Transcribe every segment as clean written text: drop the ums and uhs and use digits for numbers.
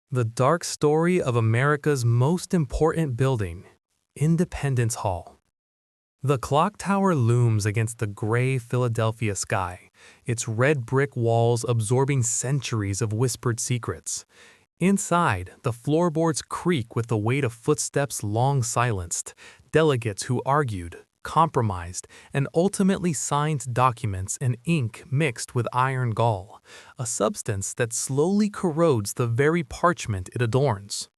The dark story of America's most important building, Independence Hall. The clock tower looms against the gray Philadelphia sky, its red brick walls absorbing centuries of whispered secrets. Inside, the floorboards creak with the weight of footsteps long silenced, delegates who argued, compromised, and ultimately signed documents in ink mixed with iron gall, a substance that slowly corrodes the very parchment it adorns.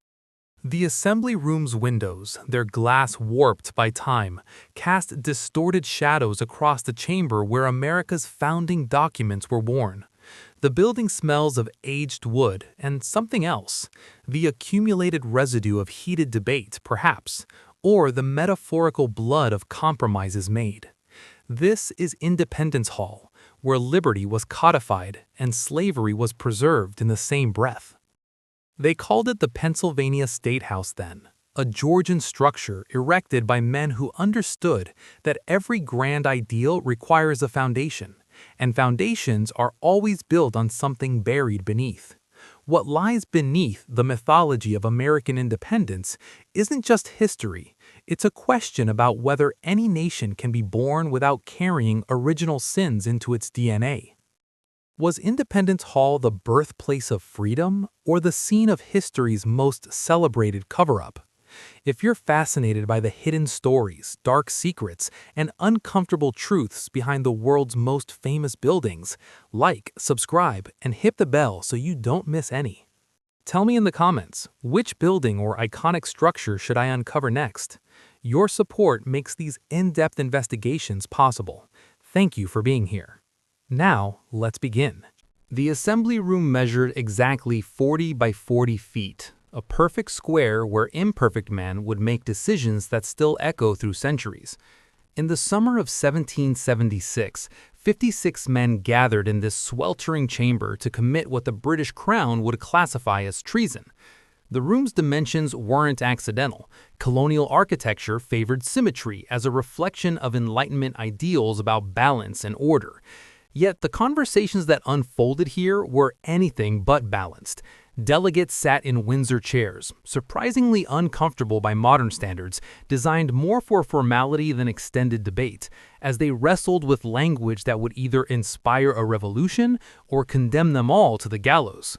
The assembly room's windows, their glass warped by time, cast distorted shadows across the chamber where America's founding documents were worn. The building smells of aged wood and something else, the accumulated residue of heated debate, perhaps, or the metaphorical blood of compromises made. This is Independence Hall, where liberty was codified and slavery was preserved in the same breath. They called it the Pennsylvania State House then, a Georgian structure erected by men who understood that every grand ideal requires a foundation, and foundations are always built on something buried beneath. What lies beneath the mythology of American independence isn't just history, it's a question about whether any nation can be born without carrying original sins into its DNA. Was Independence Hall the birthplace of freedom or the scene of history's most celebrated cover-up? If you're fascinated by the hidden stories, dark secrets, and uncomfortable truths behind the world's most famous buildings, like, subscribe, and hit the bell so you don't miss any. Tell me in the comments, which building or iconic structure should I uncover next? Your support makes these in-depth investigations possible. Thank you for being here. Now, let's begin. The assembly room measured exactly 40 by 40 feet. A perfect square where imperfect men would make decisions that still echo through centuries. In the summer of 1776, 56 men gathered in this sweltering chamber to commit what the British Crown would classify as treason. The room's dimensions weren't accidental. Colonial architecture favored symmetry as a reflection of Enlightenment ideals about balance and order. Yet the conversations that unfolded here were anything but balanced. Delegates sat in Windsor chairs, surprisingly uncomfortable by modern standards, designed more for formality than extended debate, as they wrestled with language that would either inspire a revolution or condemn them all to the gallows.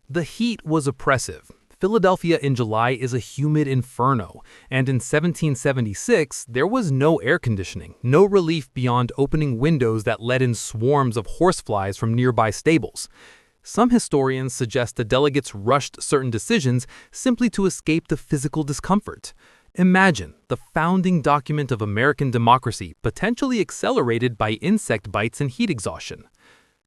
The heat was oppressive. Philadelphia in July is a humid inferno, and in 1776 there was no air conditioning, no relief beyond opening windows that let in swarms of horseflies from nearby stables. Some historians suggest the delegates rushed certain decisions simply to escape the physical discomfort. Imagine the founding document of American democracy potentially accelerated by insect bites and heat exhaustion.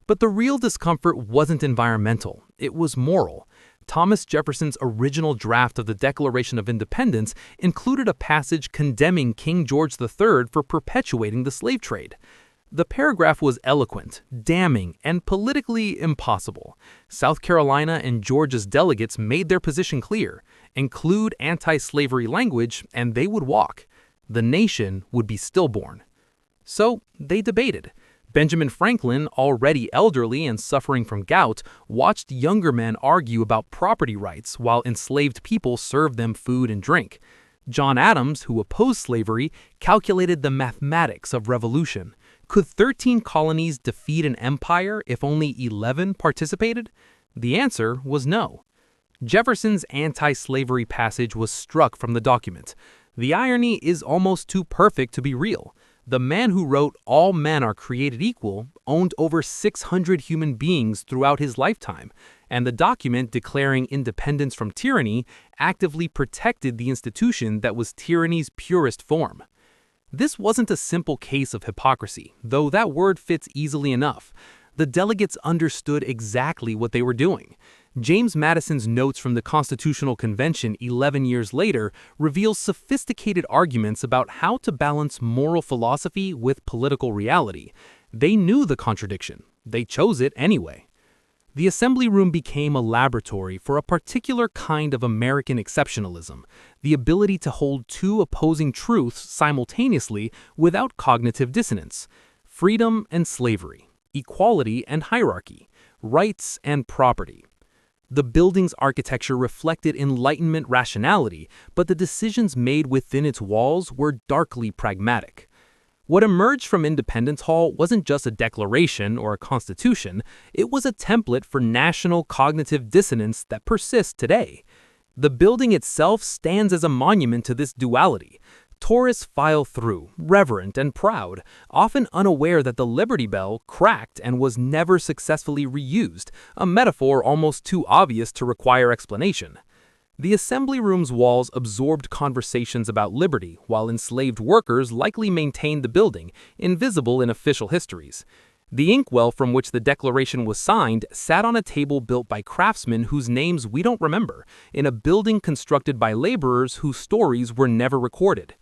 But the real discomfort wasn't environmental, it was moral. Thomas Jefferson's original draft of the Declaration of Independence included a passage condemning King George III for perpetuating the slave trade. The paragraph was eloquent, damning, and politically impossible. South Carolina and Georgia's delegates made their position clear: include anti-slavery language, and they would walk. The nation would be stillborn. So they debated. Benjamin Franklin, already elderly and suffering from gout, watched younger men argue about property rights while enslaved people served them food and drink. John Adams, who opposed slavery, calculated the mathematics of revolution. Could 13 colonies defeat an empire if only 11 participated? The answer was no. Jefferson's anti-slavery passage was struck from the document. The irony is almost too perfect to be real. The man who wrote "All men are created equal" owned over 600 human beings throughout his lifetime, and the document declaring independence from tyranny actively protected the institution that was tyranny's purest form. This wasn't a simple case of hypocrisy, though that word fits easily enough. The delegates understood exactly what they were doing. James Madison's notes from the Constitutional Convention 11 years later reveal sophisticated arguments about how to balance moral philosophy with political reality. They knew the contradiction. They chose it anyway. The assembly room became a laboratory for a particular kind of American exceptionalism, the ability to hold two opposing truths simultaneously without cognitive dissonance: freedom and slavery, equality and hierarchy, rights and property. The building's architecture reflected Enlightenment rationality, but the decisions made within its walls were darkly pragmatic. What emerged from Independence Hall wasn't just a declaration or a constitution, it was a template for national cognitive dissonance that persists today. The building itself stands as a monument to this duality. Tourists file through, reverent and proud, often unaware that the Liberty Bell cracked and was never successfully reused, a metaphor almost too obvious to require explanation. The assembly room's walls absorbed conversations about liberty, while enslaved workers likely maintained the building, invisible in official histories. The inkwell from which the Declaration was signed sat on a table built by craftsmen whose names we don't remember, in a building constructed by laborers whose stories were never recorded.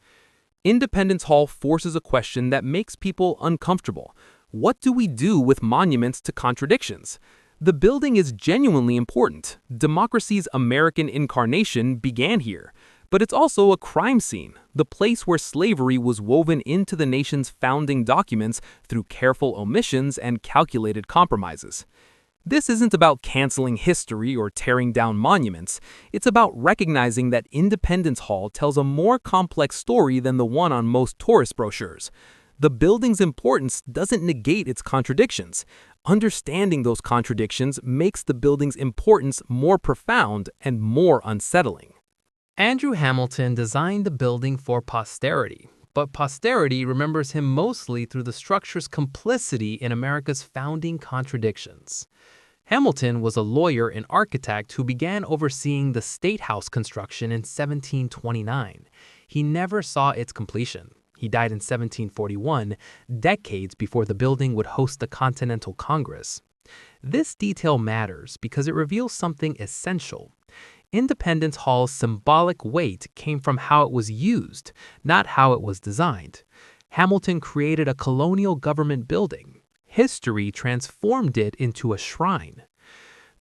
Independence Hall forces a question that makes people uncomfortable. What do we do with monuments to contradictions? The building is genuinely important. Democracy's American incarnation began here. But it's also a crime scene, the place where slavery was woven into the nation's founding documents through careful omissions and calculated compromises. This isn't about canceling history or tearing down monuments. It's about recognizing that Independence Hall tells a more complex story than the one on most tourist brochures. The building's importance doesn't negate its contradictions. Understanding those contradictions makes the building's importance more profound and more unsettling. Andrew Hamilton designed the building for posterity, but posterity remembers him mostly through the structure's complicity in America's founding contradictions. Hamilton was a lawyer and architect who began overseeing the State House construction in 1729. He never saw its completion. He died in 1741, decades before the building would host the Continental Congress. This detail matters because it reveals something essential. Independence Hall's symbolic weight came from how it was used, not how it was designed. Hamilton created a colonial government building. History transformed it into a shrine.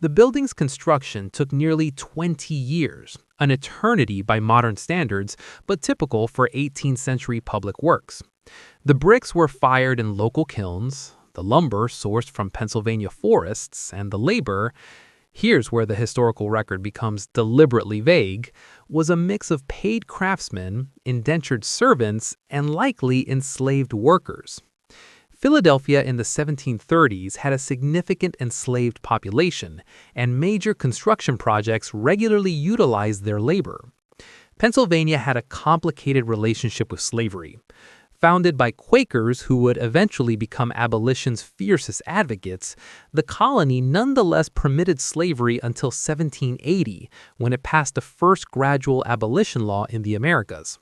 The building's construction took nearly 20 years, an eternity by modern standards, but typical for 18th century public works. The bricks were fired in local kilns, the lumber sourced from Pennsylvania forests, and the labor, here's where the historical record becomes deliberately vague, was a mix of paid craftsmen, indentured servants, and likely enslaved workers. Philadelphia in the 1730s had a significant enslaved population, and major construction projects regularly utilized their labor. Pennsylvania had a complicated relationship with slavery. Founded by Quakers who would eventually become abolition's fiercest advocates, the colony nonetheless permitted slavery until 1780, when it passed the first gradual abolition law in the Americas.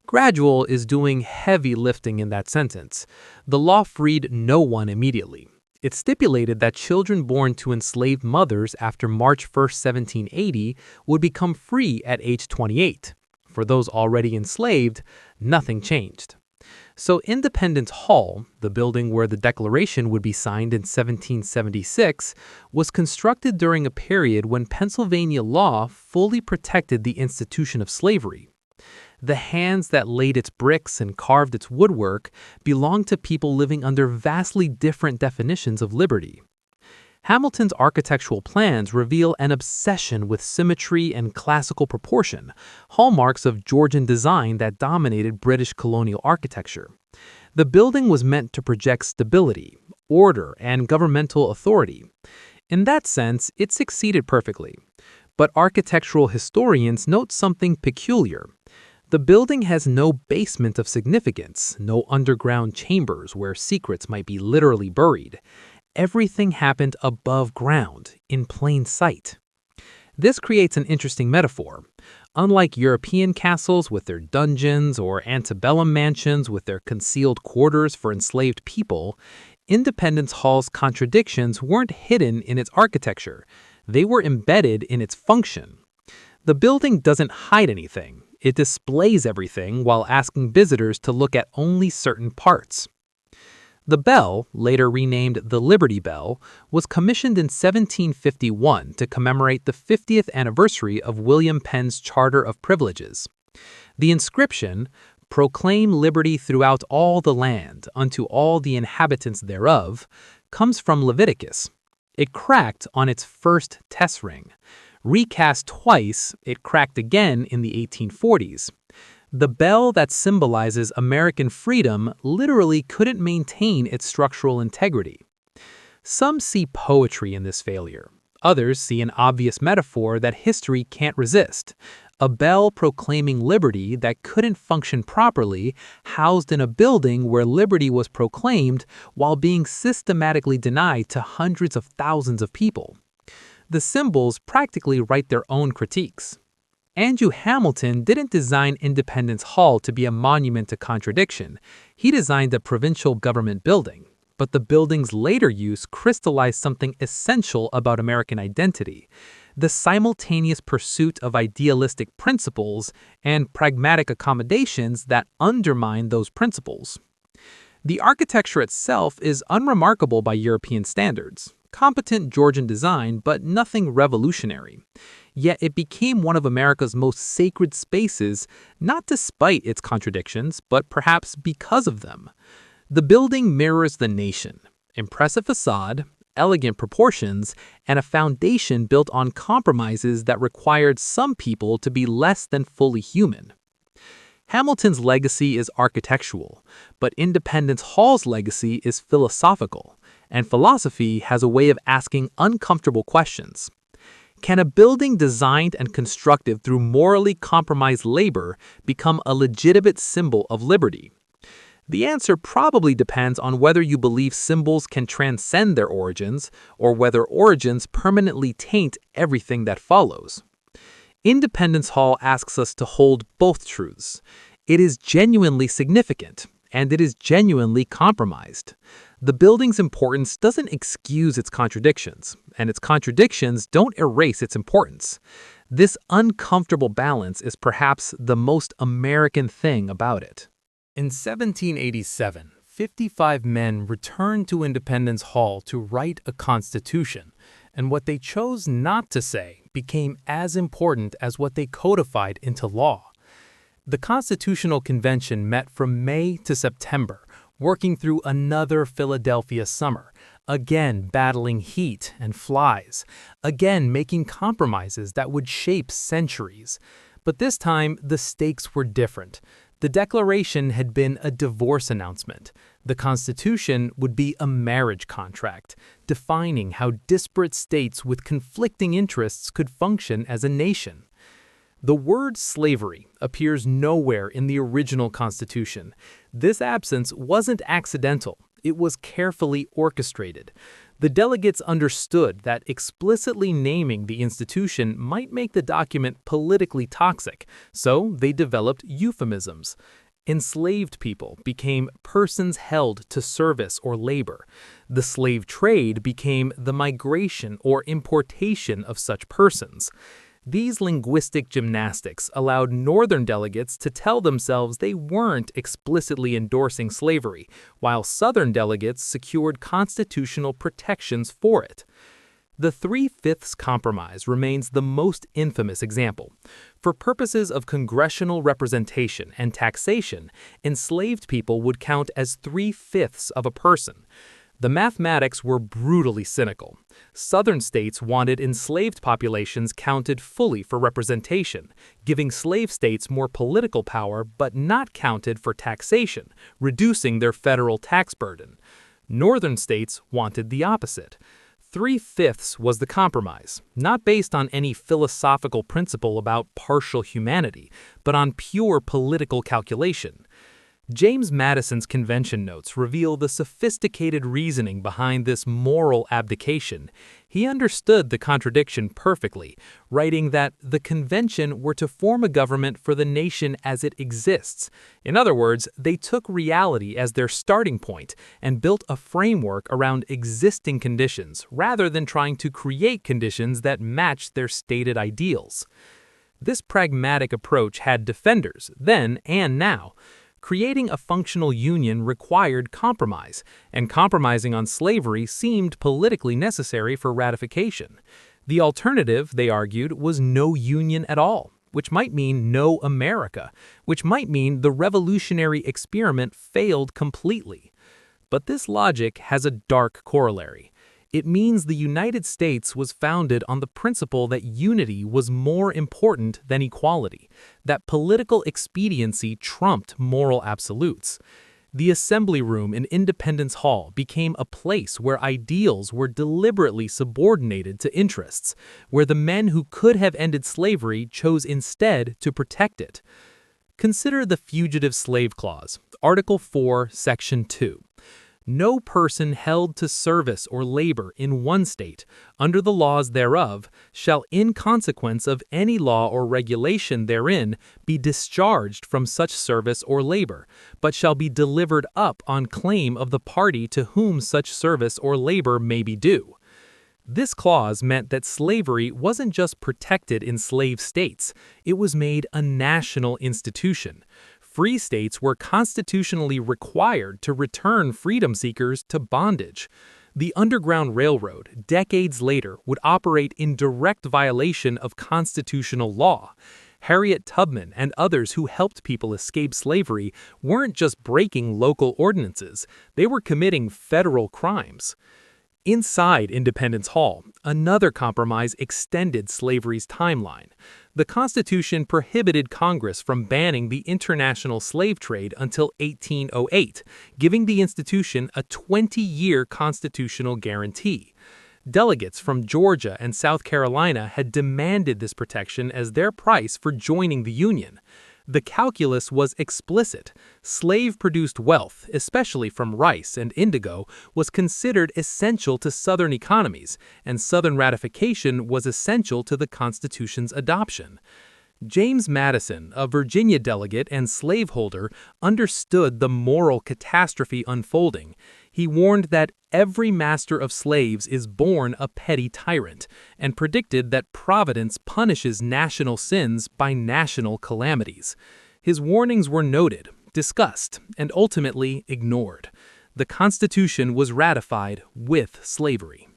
Gradual is doing heavy lifting in that sentence. The law freed no one immediately. It stipulated that children born to enslaved mothers after March 1, 1780 would become free at age 28. For those already enslaved, nothing changed. So Independence Hall, the building where the Declaration would be signed in 1776, was constructed during a period when Pennsylvania law fully protected the institution of slavery. The hands that laid its bricks and carved its woodwork belonged to people living under vastly different definitions of liberty. Hamilton's architectural plans reveal an obsession with symmetry and classical proportion, hallmarks of Georgian design that dominated British colonial architecture. The building was meant to project stability, order, and governmental authority. In that sense, it succeeded perfectly. But architectural historians note something peculiar. The building has no basement of significance, no underground chambers where secrets might be literally buried. Everything happened above ground, in plain sight. This creates an interesting metaphor. Unlike European castles with their dungeons or antebellum mansions with their concealed quarters for enslaved people, Independence Hall's contradictions weren't hidden in its architecture. They were embedded in its function. The building doesn't hide anything. It displays everything while asking visitors to look at only certain parts. The bell, later renamed the Liberty Bell, was commissioned in 1751 to commemorate the 50th anniversary of William Penn's Charter of Privileges. The inscription, "Proclaim liberty throughout all the land, unto all the inhabitants thereof," comes from Leviticus. It cracked on its first test ring. Recast twice, it cracked again in the 1840s. The bell that symbolizes American freedom literally couldn't maintain its structural integrity. Some see poetry in this failure. Others see an obvious metaphor that history can't resist. A bell proclaiming liberty that couldn't function properly, housed in a building where liberty was proclaimed while being systematically denied to hundreds of thousands of people. The symbols practically write their own critiques. Andrew Hamilton didn't design Independence Hall to be a monument to contradiction. He designed a provincial government building. But the building's later use crystallized something essential about American identity: the simultaneous pursuit of idealistic principles and pragmatic accommodations that undermine those principles. The architecture itself is unremarkable by European standards. Competent Georgian design, but nothing revolutionary. Yet it became one of America's most sacred spaces, not despite its contradictions, but perhaps because of them. The building mirrors the nation: impressive facade, elegant proportions, and a foundation built on compromises that required some people to be less than fully human. Hamilton's legacy is architectural, but Independence Hall's legacy is philosophical, and philosophy has a way of asking uncomfortable questions. Can a building designed and constructed through morally compromised labor become a legitimate symbol of liberty? The answer probably depends on whether you believe symbols can transcend their origins, or whether origins permanently taint everything that follows. Independence Hall asks us to hold both truths. It is genuinely significant, and it is genuinely compromised. The building's importance doesn't excuse its contradictions, and its contradictions don't erase its importance. This uncomfortable balance is perhaps the most American thing about it. In 1787, 55 men returned to Independence Hall to write a constitution, and what they chose not to say became as important as what they codified into law. The Constitutional Convention met from May to September, working through another Philadelphia summer, again battling heat and flies, again making compromises that would shape centuries. But this time, the stakes were different. The Declaration had been a divorce announcement. The Constitution would be a marriage contract, defining how disparate states with conflicting interests could function as a nation. The word slavery appears nowhere in the original Constitution. This absence wasn't accidental. It was carefully orchestrated. The delegates understood that explicitly naming the institution might make the document politically toxic, so they developed euphemisms. Enslaved people became persons held to service or labor. The slave trade became the migration or importation of such persons. These linguistic gymnastics allowed Northern delegates to tell themselves they weren't explicitly endorsing slavery, while Southern delegates secured constitutional protections for it. The Three-Fifths Compromise remains the most infamous example. For purposes of congressional representation and taxation, enslaved people would count as 3/5 of a person. The mathematics were brutally cynical. Southern states wanted enslaved populations counted fully for representation, giving slave states more political power but not counted for taxation, reducing their federal tax burden. Northern states wanted the opposite. 3/5 was the compromise, not based on any philosophical principle about partial humanity, but on pure political calculation. James Madison's convention notes reveal the sophisticated reasoning behind this moral abdication. He understood the contradiction perfectly, writing that the convention were to form a government for the nation as it exists. In other words, they took reality as their starting point and built a framework around existing conditions rather than trying to create conditions that matched their stated ideals. This pragmatic approach had defenders, then and now. Creating a functional union required compromise, and compromising on slavery seemed politically necessary for ratification. The alternative, they argued, was no union at all, which might mean no America, which might mean the revolutionary experiment failed completely. But this logic has a dark corollary. It means the United States was founded on the principle that unity was more important than equality, that political expediency trumped moral absolutes. The Assembly Room in Independence Hall became a place where ideals were deliberately subordinated to interests, where the men who could have ended slavery chose instead to protect it. Consider the Fugitive Slave Clause, Article 4, Section 2. No person held to service or labor in one state, under the laws thereof, shall in consequence of any law or regulation therein be discharged from such service or labor, but shall be delivered up on claim of the party to whom such service or labor may be due. This clause meant that slavery wasn't just protected in slave states, it was made a national institution. Free states were constitutionally required to return freedom seekers to bondage. The Underground Railroad, decades later, would operate in direct violation of constitutional law. Harriet Tubman and others who helped people escape slavery weren't just breaking local ordinances, they were committing federal crimes. Inside Independence Hall, another compromise extended slavery's timeline. The Constitution prohibited Congress from banning the international slave trade until 1808, giving the institution a 20-year constitutional guarantee. Delegates from Georgia and South Carolina had demanded this protection as their price for joining the Union. The calculus was explicit. Slave-produced wealth, especially from rice and indigo, was considered essential to Southern economies, and Southern ratification was essential to the Constitution's adoption. James Madison, a Virginia delegate and slaveholder, understood the moral catastrophe unfolding. He warned that every master of slaves is born a petty tyrant, and predicted that Providence punishes national sins by national calamities. His warnings were noted, discussed, and ultimately ignored. The Constitution was ratified with slavery.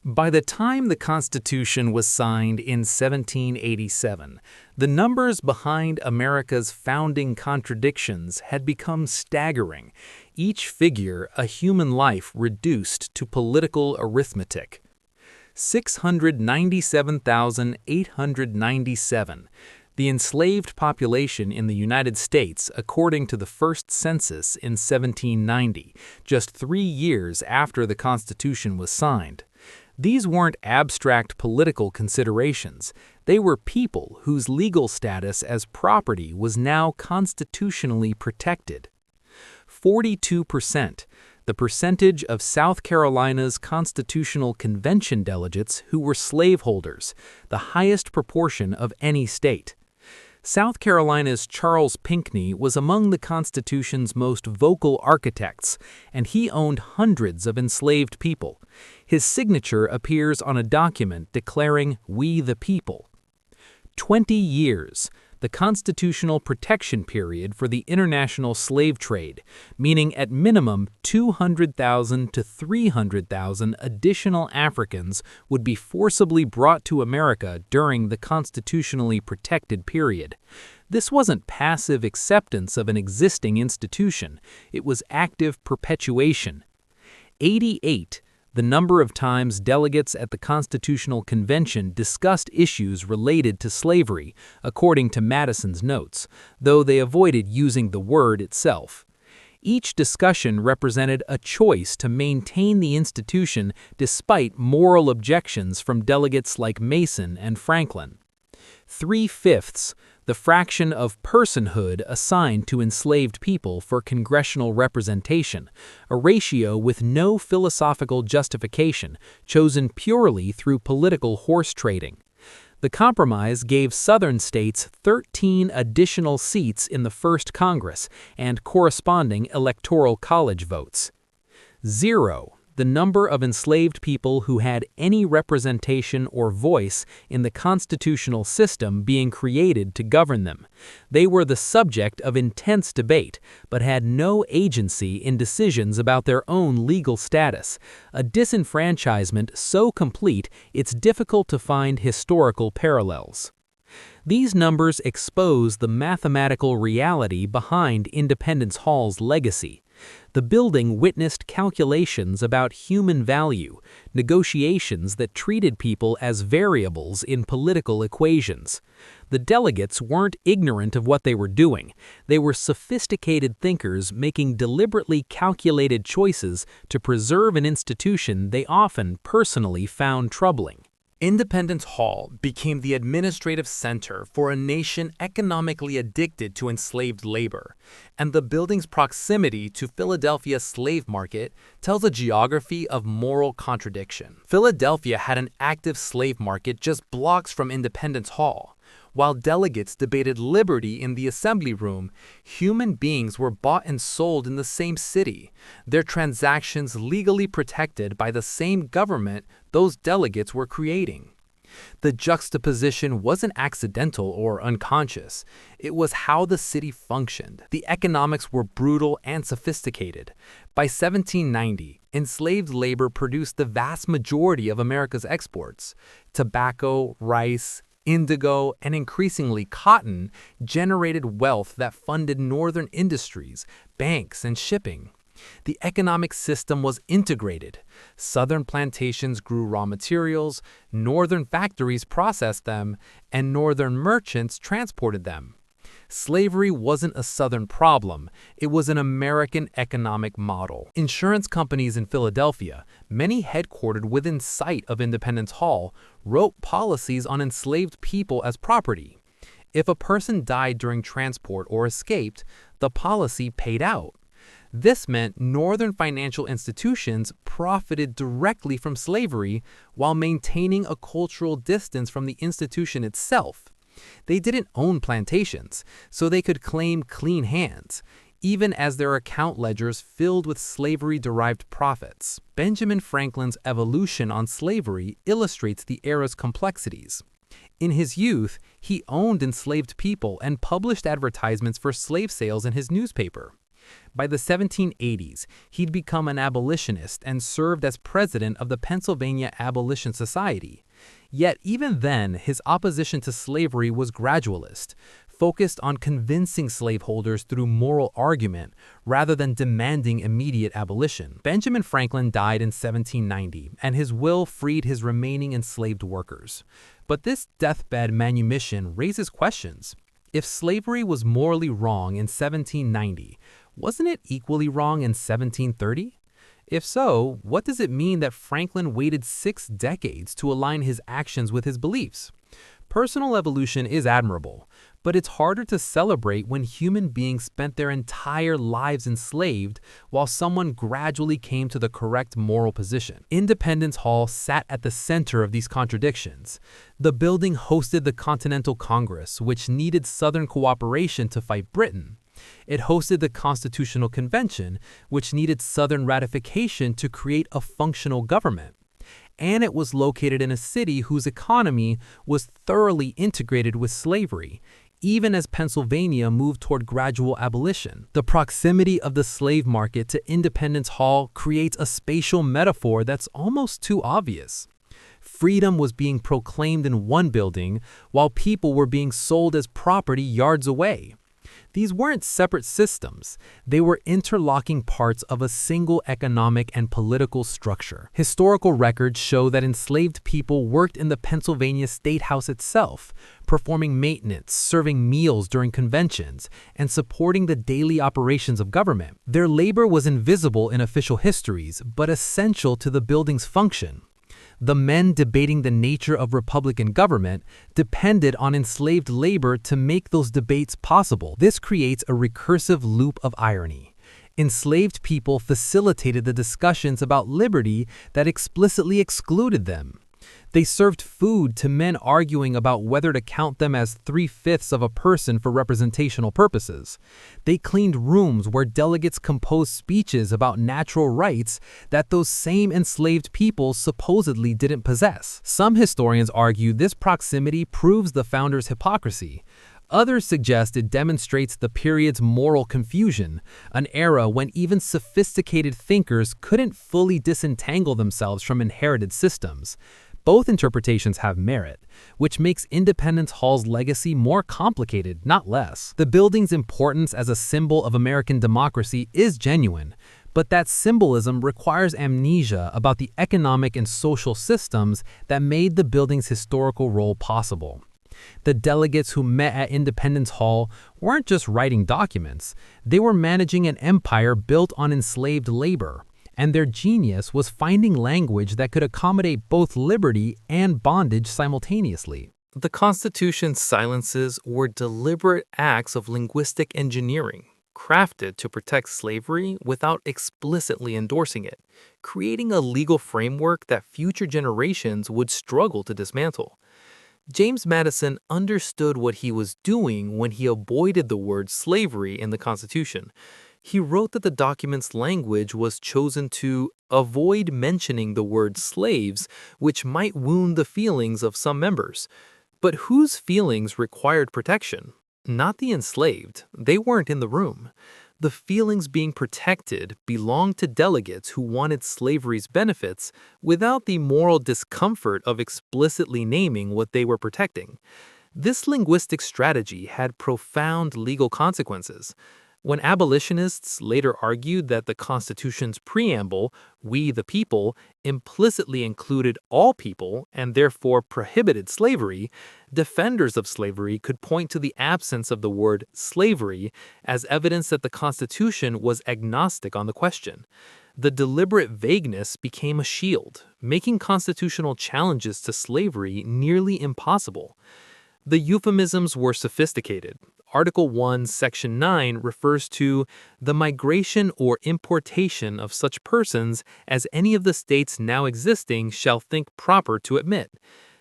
By the time the Constitution was signed in 1787, the numbers behind America's founding contradictions had become staggering, each figure a human life reduced to political arithmetic. 697,897. The enslaved population in the United States, according to the first census in 1790, just 3 years after the Constitution was signed. These weren't abstract political considerations. They were people whose legal status as property was now constitutionally protected. 42%, the percentage of South Carolina's Constitutional Convention delegates who were slaveholders, the highest proportion of any state. South Carolina's Charles Pinckney was among the Constitution's most vocal architects, and he owned hundreds of enslaved people. His signature appears on a document declaring "We the People." 20 years, the constitutional protection period for the international slave trade, meaning at minimum 200,000 to 300,000 additional Africans would be forcibly brought to America during the constitutionally protected period. This wasn't passive acceptance of an existing institution, it was active perpetuation. 88. The number of times delegates at the Constitutional Convention discussed issues related to slavery, according to Madison's notes, though they avoided using the word itself. Each discussion represented a choice to maintain the institution despite moral objections from delegates like Mason and Franklin. 3/5, the fraction of personhood assigned to enslaved people for congressional representation, a ratio with no philosophical justification, chosen purely through political horse trading. The compromise gave Southern states 13 additional seats in the first Congress and corresponding electoral college votes. 0. The number of enslaved people who had any representation or voice in the constitutional system being created to govern them. They were the subject of intense debate, but had no agency in decisions about their own legal status, a disenfranchisement so complete it's difficult to find historical parallels. These numbers expose the mathematical reality behind Independence Hall's legacy. The building witnessed calculations about human value, negotiations that treated people as variables in political equations. The delegates weren't ignorant of what they were doing. They were sophisticated thinkers making deliberately calculated choices to preserve an institution they often personally found troubling. Independence Hall became the administrative center for a nation economically addicted to enslaved labor, and the building's proximity to Philadelphia's slave market tells a geography of moral contradiction. Philadelphia had an active slave market just blocks from Independence Hall. While delegates debated liberty in the assembly room, human beings were bought and sold in the same city, their transactions legally protected by the same government those delegates were creating. The juxtaposition wasn't accidental or unconscious. It was how the city functioned. The economics were brutal and sophisticated. By 1790, enslaved labor produced the vast majority of America's exports. Tobacco, rice, indigo, and increasingly cotton generated wealth that funded northern industries, banks, and shipping. The economic system was integrated. Southern plantations grew raw materials, northern factories processed them, and northern merchants transported them. Slavery wasn't a Southern problem, it was an American economic model. Insurance companies in Philadelphia, many headquartered within sight of Independence Hall, wrote policies on enslaved people as property. If a person died during transport or escaped, the policy paid out. This meant Northern financial institutions profited directly from slavery while maintaining a cultural distance from the institution itself. They didn't own plantations, so they could claim clean hands, even as their account ledgers filled with slavery-derived profits. Benjamin Franklin's Evolution on Slavery illustrates the era's complexities. In his youth, he owned enslaved people and published advertisements for slave sales in his newspaper. By the 1780s, he'd become an abolitionist and served as president of the Pennsylvania Abolition Society. Yet even then, his opposition to slavery was gradualist, focused on convincing slaveholders through moral argument rather than demanding immediate abolition. Benjamin Franklin died in 1790, and his will freed his remaining enslaved workers. But this deathbed manumission raises questions. If slavery was morally wrong in 1790, wasn't it equally wrong in 1730? If so, what does it mean that Franklin waited 6 decades to align his actions with his beliefs? Personal evolution is admirable, but it's harder to celebrate when human beings spent their entire lives enslaved while someone gradually came to the correct moral position. Independence Hall sat at the center of these contradictions. The building hosted the Continental Congress, which needed Southern cooperation to fight Britain. It hosted the Constitutional Convention, which needed Southern ratification to create a functional government. And it was located in a city whose economy was thoroughly integrated with slavery, even as Pennsylvania moved toward gradual abolition. The proximity of the slave market to Independence Hall creates a spatial metaphor that's almost too obvious. Freedom was being proclaimed in one building, while people were being sold as property yards away. These weren't separate systems. They were interlocking parts of a single economic and political structure. Historical records show that enslaved people worked in the Pennsylvania State House itself, performing maintenance, serving meals during conventions, and supporting the daily operations of government. Their labor was invisible in official histories, but essential to the building's function. The men debating the nature of Republican government depended on enslaved labor to make those debates possible. This creates a recursive loop of irony. Enslaved people facilitated the discussions about liberty that explicitly excluded them. They served food to men arguing about whether to count them as 3/5 of a person for representational purposes. They cleaned rooms where delegates composed speeches about natural rights that those same enslaved people supposedly didn't possess. Some historians argue this proximity proves the founders' hypocrisy. Others suggest it demonstrates the period's moral confusion, an era when even sophisticated thinkers couldn't fully disentangle themselves from inherited systems. Both interpretations have merit, which makes Independence Hall's legacy more complicated, not less. The building's importance as a symbol of American democracy is genuine, but that symbolism requires amnesia about the economic and social systems that made the building's historical role possible. The delegates who met at Independence Hall weren't just writing documents, they were managing an empire built on enslaved labor, and their genius was finding language that could accommodate both liberty and bondage simultaneously. The Constitution's silences were deliberate acts of linguistic engineering, crafted to protect slavery without explicitly endorsing it, creating a legal framework that future generations would struggle to dismantle. James Madison understood what he was doing when he avoided the word slavery in the Constitution. He wrote that the document's language was chosen to avoid mentioning the word slaves, which might wound the feelings of some members. But whose feelings required protection? Not the enslaved. They weren't in the room. The feelings being protected belonged to delegates who wanted slavery's benefits without the moral discomfort of explicitly naming what they were protecting. This linguistic strategy had profound legal consequences. When abolitionists later argued that the Constitution's preamble, "We the people," implicitly included all people and therefore prohibited slavery, defenders of slavery could point to the absence of the word slavery as evidence that the Constitution was agnostic on the question. The deliberate vagueness became a shield, making constitutional challenges to slavery nearly impossible. The euphemisms were sophisticated. Article 1, Section 9 refers to the migration or importation of such persons as any of the states now existing shall think proper to admit.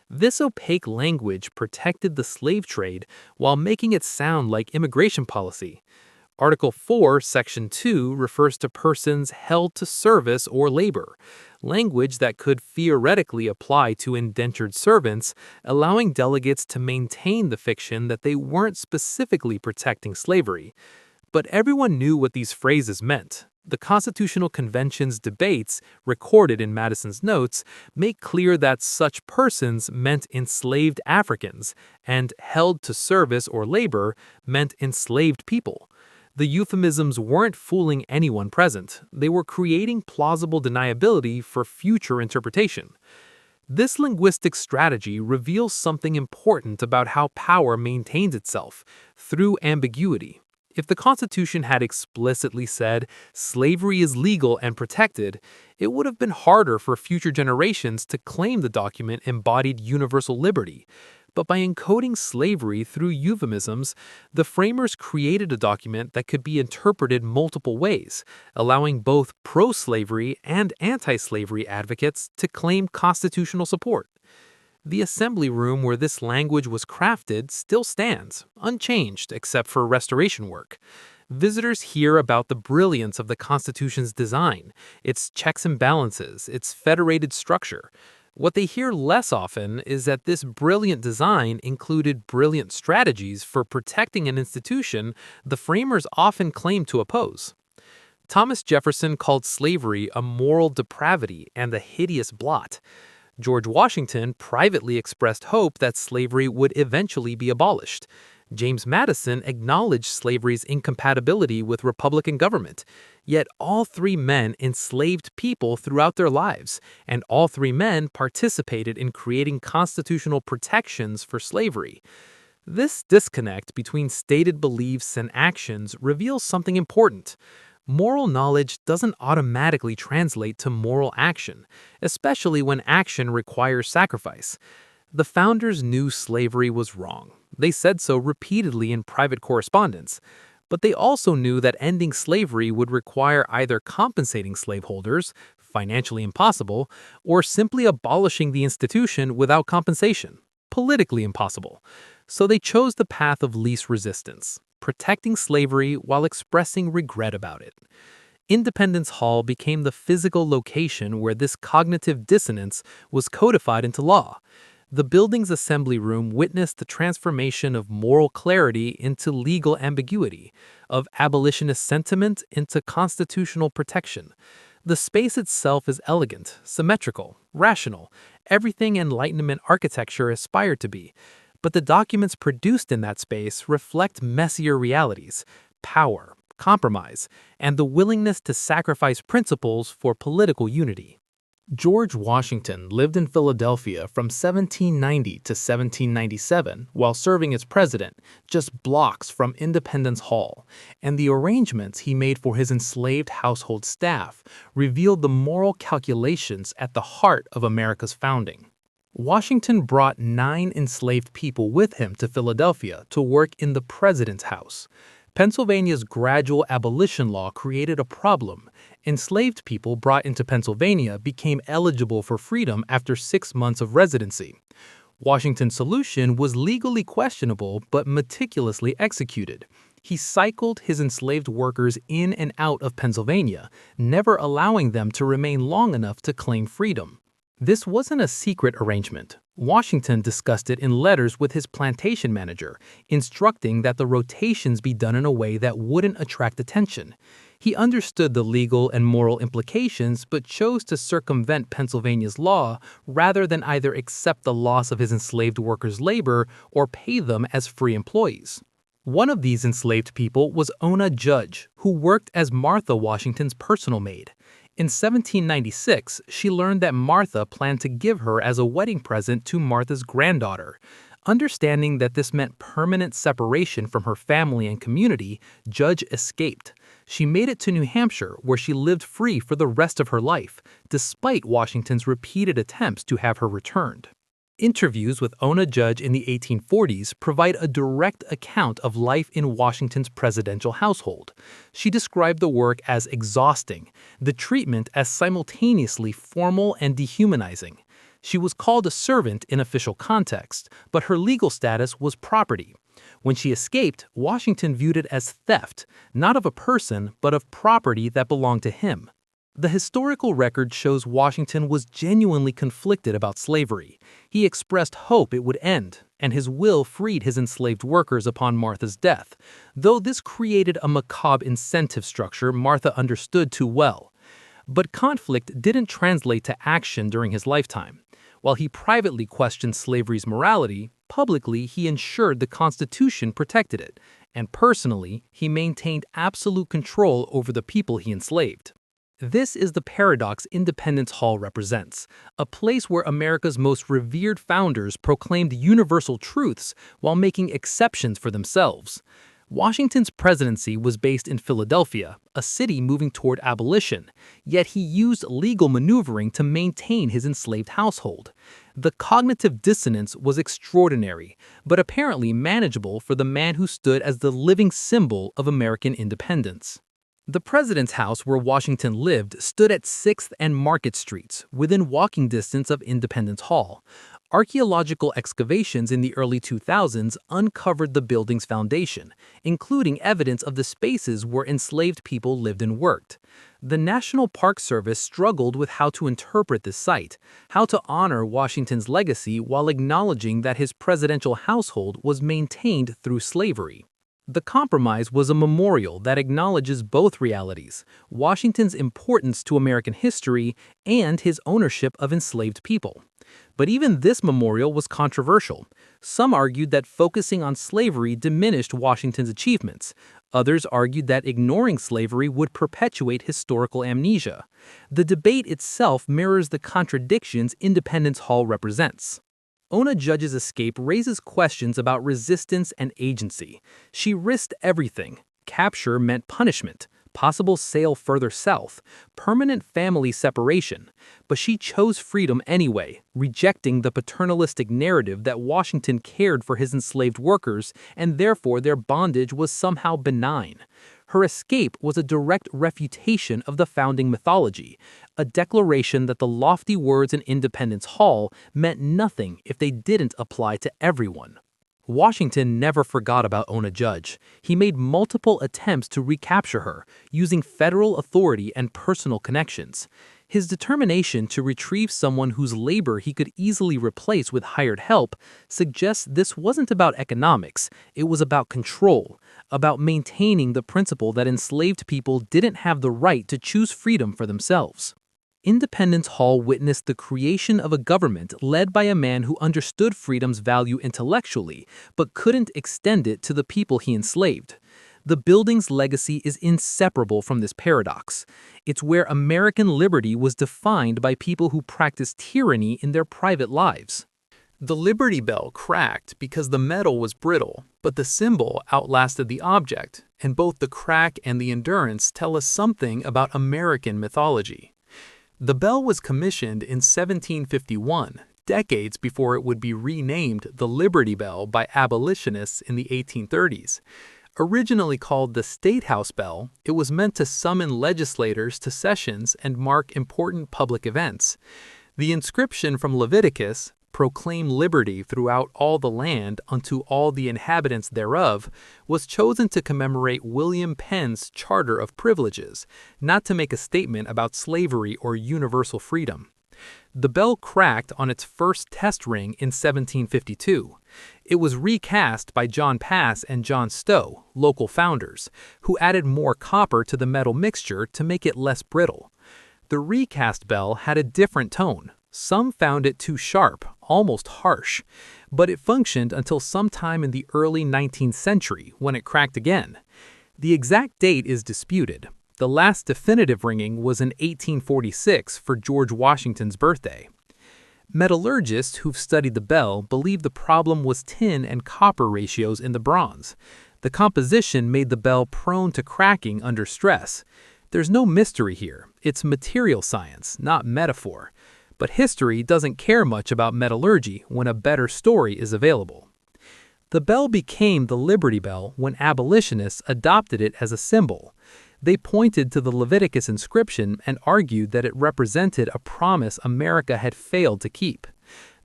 This opaque language protected the slave trade while making it sound like immigration policy. Article 4, Section 2 refers to persons held to service or labor, language that could theoretically apply to indentured servants, allowing delegates to maintain the fiction that they weren't specifically protecting slavery. But everyone knew what these phrases meant. The Constitutional Convention's debates, recorded in Madison's notes, make clear that such persons meant enslaved Africans, and held to service or labor meant enslaved people. The euphemisms weren't fooling anyone present. They were creating plausible deniability for future interpretation. This linguistic strategy reveals something important about how power maintains itself, through ambiguity. If the Constitution had explicitly said slavery is legal and protected, it would have been harder for future generations to claim the document embodied universal liberty. But by encoding slavery through euphemisms, the framers created a document that could be interpreted multiple ways, allowing both pro-slavery and anti-slavery advocates to claim constitutional support. The assembly room where this language was crafted still stands, unchanged except for restoration work. Visitors hear about the brilliance of the Constitution's design, its checks and balances, its federated structure. What they hear less often is that this brilliant design included brilliant strategies for protecting an institution the framers often claimed to oppose. Thomas Jefferson called slavery a moral depravity and a hideous blot. George Washington privately expressed hope that slavery would eventually be abolished. James Madison acknowledged slavery's incompatibility with Republican government. Yet all three men enslaved people throughout their lives, and all three men participated in creating constitutional protections for slavery. This disconnect between stated beliefs and actions reveals something important. Moral knowledge doesn't automatically translate to moral action, especially when action requires sacrifice. The founders knew slavery was wrong. They said so repeatedly in private correspondence. But they also knew that ending slavery would require either compensating slaveholders, financially impossible, or simply abolishing the institution without compensation, politically impossible. So they chose the path of least resistance, protecting slavery while expressing regret about it. Independence Hall became the physical location where this cognitive dissonance was codified into law. The building's assembly room witnessed the transformation of moral clarity into legal ambiguity, of abolitionist sentiment into constitutional protection. The space itself is elegant, symmetrical, rational, everything Enlightenment architecture aspired to be. But the documents produced in that space reflect messier realities: power, compromise, and the willingness to sacrifice principles for political unity. George Washington lived in Philadelphia from 1790 to 1797 while serving as president, just blocks from Independence Hall, and the arrangements he made for his enslaved household staff revealed the moral calculations at the heart of America's founding. Washington brought 9 enslaved people with him to Philadelphia to work in the president's house. Pennsylvania's gradual abolition law created a problem. Enslaved people brought into Pennsylvania became eligible for freedom after 6 months of residency. Washington's solution was legally questionable but meticulously executed. He cycled his enslaved workers in and out of Pennsylvania, never allowing them to remain long enough to claim freedom. This wasn't a secret arrangement. Washington discussed it in letters with his plantation manager, instructing that the rotations be done in a way that wouldn't attract attention. He understood the legal and moral implications but chose to circumvent Pennsylvania's law rather than either accept the loss of his enslaved workers' labor or pay them as free employees. One of these enslaved people was Ona Judge, who worked as Martha Washington's personal maid. In 1796, she learned that Martha planned to give her as a wedding present to Martha's granddaughter. Understanding that this meant permanent separation from her family and community, Judge escaped. She made it to New Hampshire, where she lived free for the rest of her life, despite Washington's repeated attempts to have her returned. Interviews with Ona Judge in the 1840s provide a direct account of life in Washington's presidential household. She described the work as exhausting, the treatment as simultaneously formal and dehumanizing. She was called a servant in official context, but her legal status was property. When she escaped, Washington viewed it as theft, not of a person, but of property that belonged to him. The historical record shows Washington was genuinely conflicted about slavery. He expressed hope it would end, and his will freed his enslaved workers upon Martha's death, though this created a macabre incentive structure Martha understood too well. But conflict didn't translate to action during his lifetime. While he privately questioned slavery's morality, publicly he ensured the Constitution protected it, and personally he maintained absolute control over the people he enslaved. This is the paradox Independence Hall represents, a place where America's most revered founders proclaimed universal truths while making exceptions for themselves. Washington's presidency was based in Philadelphia, a city moving toward abolition, yet he used legal maneuvering to maintain his enslaved household. The cognitive dissonance was extraordinary, but apparently manageable for the man who stood as the living symbol of American independence. The president's house where Washington lived stood at 6th and Market Streets, within walking distance of Independence Hall. Archaeological excavations in the early 2000s uncovered the building's foundation, including evidence of the spaces where enslaved people lived and worked. The National Park Service struggled with how to interpret this site, how to honor Washington's legacy while acknowledging that his presidential household was maintained through slavery. The compromise was a memorial that acknowledges both realities: Washington's importance to American history and his ownership of enslaved people. But even this memorial was controversial. Some argued that focusing on slavery diminished Washington's achievements. Others argued that ignoring slavery would perpetuate historical amnesia. The debate itself mirrors the contradictions Independence Hall represents. Ona Judge's escape raises questions about resistance and agency. She risked everything. Capture meant punishment, possible sale further south, permanent family separation. But she chose freedom anyway, rejecting the paternalistic narrative that Washington cared for his enslaved workers and therefore their bondage was somehow benign. Her escape was a direct refutation of the founding mythology, a declaration that the lofty words in Independence Hall meant nothing if they didn't apply to everyone. Washington never forgot about Ona Judge. He made multiple attempts to recapture her, using federal authority and personal connections. His determination to retrieve someone whose labor he could easily replace with hired help suggests this wasn't about economics, it was about control, about maintaining the principle that enslaved people didn't have the right to choose freedom for themselves. Independence Hall witnessed the creation of a government led by a man who understood freedom's value intellectually, but couldn't extend it to the people he enslaved. The building's legacy is inseparable from this paradox. It's where American liberty was defined by people who practiced tyranny in their private lives. The Liberty Bell cracked because the metal was brittle, but the symbol outlasted the object, and both the crack and the endurance tell us something about American mythology. The bell was commissioned in 1751, decades before it would be renamed the Liberty Bell by abolitionists in the 1830s. Originally called the State House Bell, it was meant to summon legislators to sessions and mark important public events. The inscription from Leviticus, "Proclaim liberty throughout all the land unto all the inhabitants thereof," was chosen to commemorate William Penn's Charter of Privileges, not to make a statement about slavery or universal freedom. The bell cracked on its first test ring in 1752. It was recast by John Pass and John Stowe, local founders, who added more copper to the metal mixture to make it less brittle. The recast bell had a different tone. Some found it too sharp, almost harsh, but it functioned until sometime in the early 19th century when it cracked again. The exact date is disputed. The last definitive ringing was in 1846 for George Washington's birthday. Metallurgists who've studied the bell believe the problem was tin and copper ratios in the bronze. The composition made the bell prone to cracking under stress. There's no mystery here. It's material science, not metaphor. But history doesn't care much about metallurgy when a better story is available. The bell became the Liberty Bell when abolitionists adopted it as a symbol. They pointed to the Leviticus inscription and argued that it represented a promise America had failed to keep.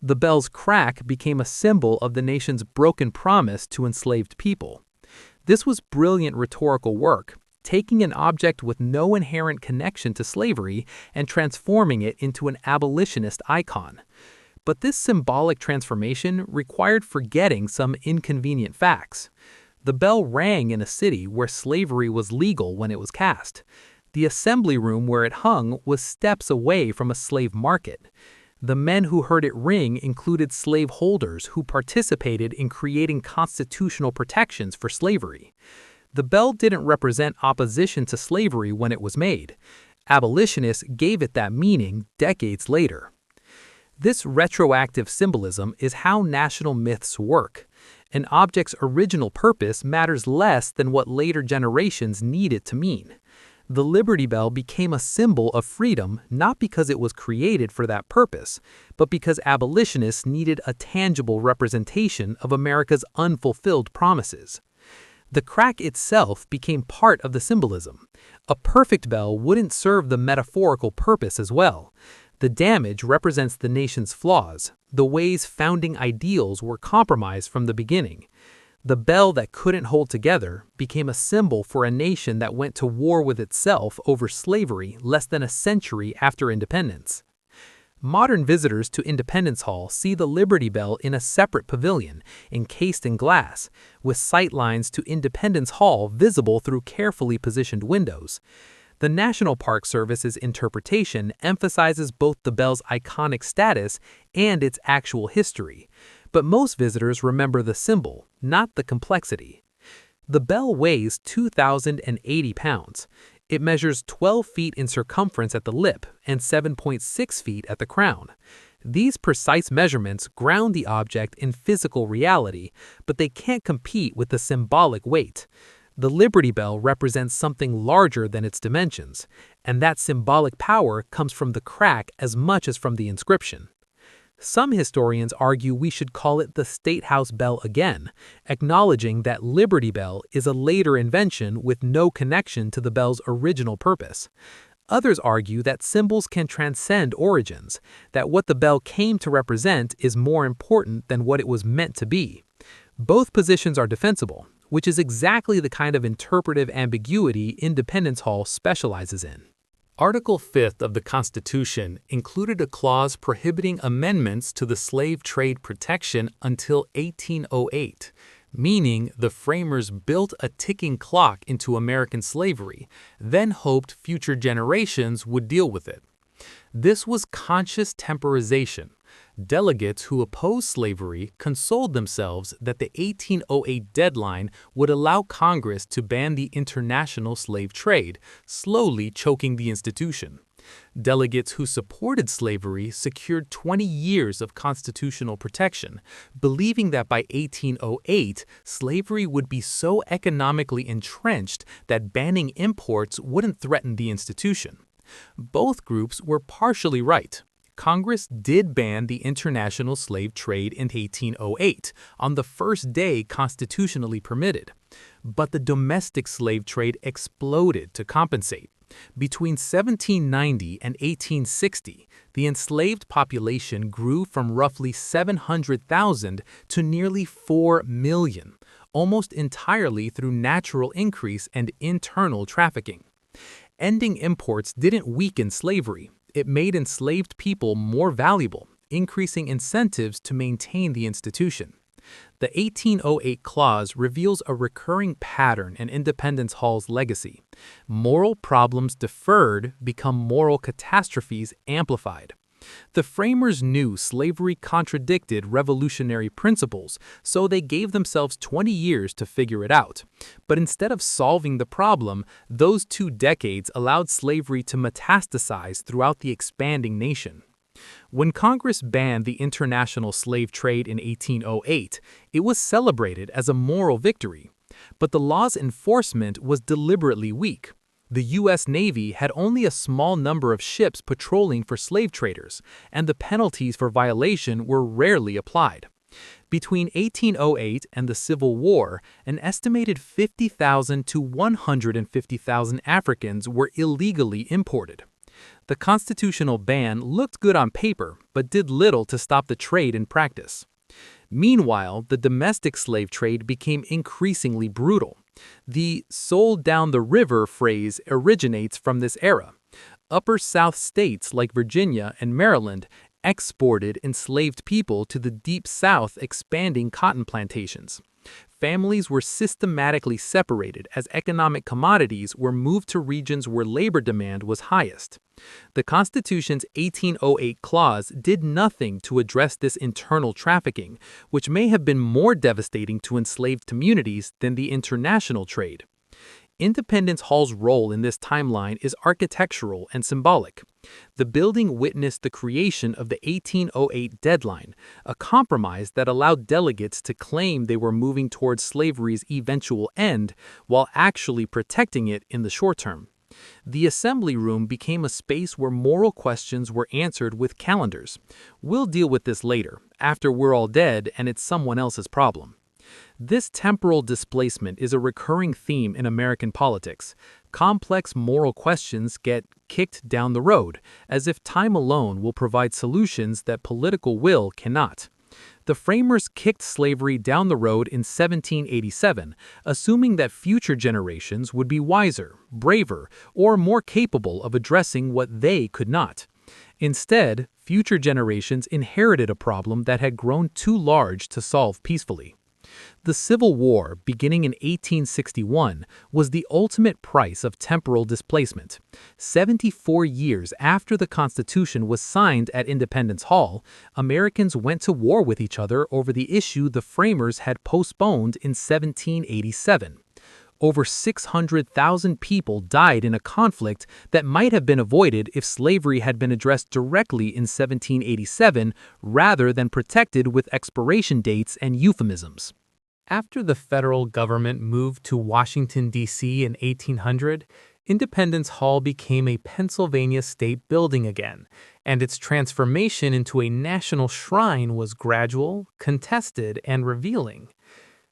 The bell's crack became a symbol of the nation's broken promise to enslaved people. This was brilliant rhetorical work, taking an object with no inherent connection to slavery and transforming it into an abolitionist icon. But this symbolic transformation required forgetting some inconvenient facts. The bell rang in a city where slavery was legal when it was cast. The assembly room where it hung was steps away from a slave market. The men who heard it ring included slaveholders who participated in creating constitutional protections for slavery. The bell didn't represent opposition to slavery when it was made. Abolitionists gave it that meaning decades later. This retroactive symbolism is how national myths work. An object's original purpose matters less than what later generations need it to mean. The Liberty Bell became a symbol of freedom not because it was created for that purpose, but because abolitionists needed a tangible representation of America's unfulfilled promises. The crack itself became part of the symbolism. A perfect bell wouldn't serve the metaphorical purpose as well. The damage represents the nation's flaws, the ways founding ideals were compromised from the beginning. The bell that couldn't hold together became a symbol for a nation that went to war with itself over slavery less than a century after independence. Modern visitors to Independence Hall see the Liberty Bell in a separate pavilion, encased in glass, with sightlines to Independence Hall visible through carefully positioned windows. The National Park Service's interpretation emphasizes both the bell's iconic status and its actual history, but most visitors remember the symbol, not the complexity. The bell weighs 2,080 pounds. It measures 12 feet in circumference at the lip and 7.6 feet at the crown. These precise measurements ground the object in physical reality, but they can't compete with the symbolic weight. The Liberty Bell represents something larger than its dimensions, and that symbolic power comes from the crack as much as from the inscription. Some historians argue we should call it the State House Bell again, acknowledging that Liberty Bell is a later invention with no connection to the bell's original purpose. Others argue that symbols can transcend origins, that what the bell came to represent is more important than what it was meant to be. Both positions are defensible, which is exactly the kind of interpretive ambiguity Independence Hall specializes in. Article 5th of the Constitution included a clause prohibiting amendments to the slave trade protection until 1808, meaning the framers built a ticking clock into American slavery, then hoped future generations would deal with it. This was conscious temporization. Delegates who opposed slavery consoled themselves that the 1808 deadline would allow Congress to ban the international slave trade, slowly choking the institution. Delegates who supported slavery secured 20 years of constitutional protection, believing that by 1808, slavery would be so economically entrenched that banning imports wouldn't threaten the institution. Both groups were partially right. Congress did ban the international slave trade in 1808, on the first day constitutionally permitted. But the domestic slave trade exploded to compensate. Between 1790 and 1860, the enslaved population grew from roughly 700,000 to nearly 4 million, almost entirely through natural increase and internal trafficking. Ending imports didn't weaken slavery. It made enslaved people more valuable, increasing incentives to maintain the institution. The 1808 clause reveals a recurring pattern in Independence Hall's legacy. Moral problems deferred become moral catastrophes amplified. The framers knew slavery contradicted revolutionary principles, so they gave themselves 20 years to figure it out. But instead of solving the problem, those 2 decades allowed slavery to metastasize throughout the expanding nation. When Congress banned the international slave trade in 1808, it was celebrated as a moral victory. But the law's enforcement was deliberately weak. The U.S. Navy had only a small number of ships patrolling for slave traders, and the penalties for violation were rarely applied. Between 1808 and the Civil War, an estimated 50,000 to 150,000 Africans were illegally imported. The constitutional ban looked good on paper, but did little to stop the trade in practice. Meanwhile, the domestic slave trade became increasingly brutal. The "sold down the river" phrase originates from this era. Upper South states like Virginia and Maryland exported enslaved people to the Deep South, expanding cotton plantations. Families were systematically separated as economic commodities were moved to regions where labor demand was highest. The Constitution's 1808 clause did nothing to address this internal trafficking, which may have been more devastating to enslaved communities than the international trade. Independence Hall's role in this timeline is architectural and symbolic. The building witnessed the creation of the 1808 deadline, a compromise that allowed delegates to claim they were moving towards slavery's eventual end while actually protecting it in the short term. The assembly room became a space where moral questions were answered with calendars. We'll deal with this later, after we're all dead and it's someone else's problem. This temporal displacement is a recurring theme in American politics. Complex moral questions get kicked down the road, as if time alone will provide solutions that political will cannot. The framers kicked slavery down the road in 1787, assuming that future generations would be wiser, braver, or more capable of addressing what they could not. Instead, future generations inherited a problem that had grown too large to solve peacefully. The Civil War, beginning in 1861, was the ultimate price of temporal displacement. 74 years after the Constitution was signed at Independence Hall, Americans went to war with each other over the issue the framers had postponed in 1787. Over 600,000 people died in a conflict that might have been avoided if slavery had been addressed directly in 1787 rather than protected with expiration dates and euphemisms. After the federal government moved to Washington, D.C. in 1800, Independence Hall became a Pennsylvania state building again, and its transformation into a national shrine was gradual, contested, and revealing.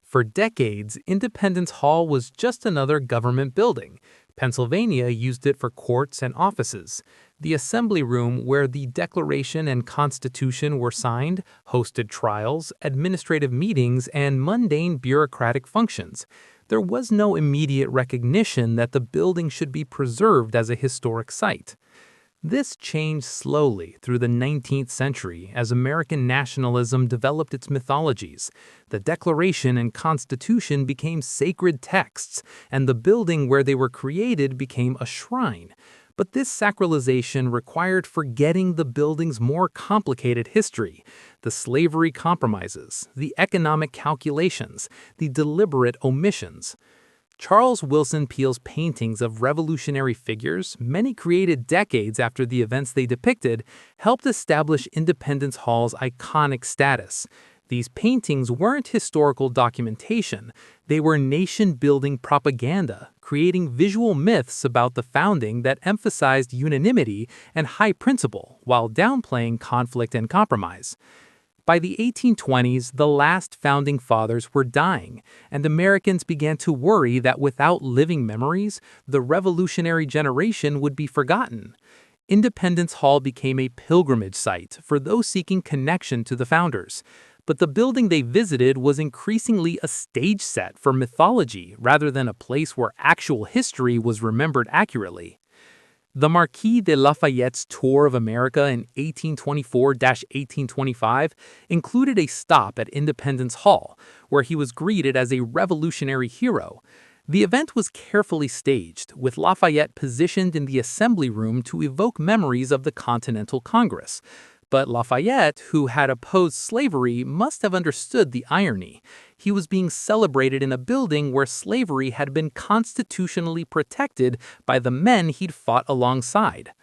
For decades, Independence Hall was just another government building. Pennsylvania used it for courts and offices. The assembly room where the Declaration and Constitution were signed hosted trials, administrative meetings, and mundane bureaucratic functions. There was no immediate recognition that the building should be preserved as a historic site. This changed slowly through the 19th century as American nationalism developed its mythologies. The Declaration and Constitution became sacred texts, and the building where they were created became a shrine. But this sacralization required forgetting the building's more complicated history, the slavery compromises, the economic calculations, the deliberate omissions. Charles Wilson Peele's paintings of revolutionary figures, many created decades after the events they depicted, helped establish Independence Hall's iconic status. These paintings weren't historical documentation, they were nation-building propaganda, creating visual myths about the founding that emphasized unanimity and high principle while downplaying conflict and compromise. By the 1820s, the last founding fathers were dying, and Americans began to worry that without living memories, the revolutionary generation would be forgotten. Independence Hall became a pilgrimage site for those seeking connection to the founders. But the building they visited was increasingly a stage set for mythology rather than a place where actual history was remembered accurately. The Marquis de Lafayette's tour of America in 1824-1825 included a stop at Independence Hall, where he was greeted as a revolutionary hero. The event was carefully staged, with Lafayette positioned in the assembly room to evoke memories of the Continental Congress. But Lafayette, who had opposed slavery, must have understood the irony. He was being celebrated in a building where slavery had been constitutionally protected by the men he'd fought alongside.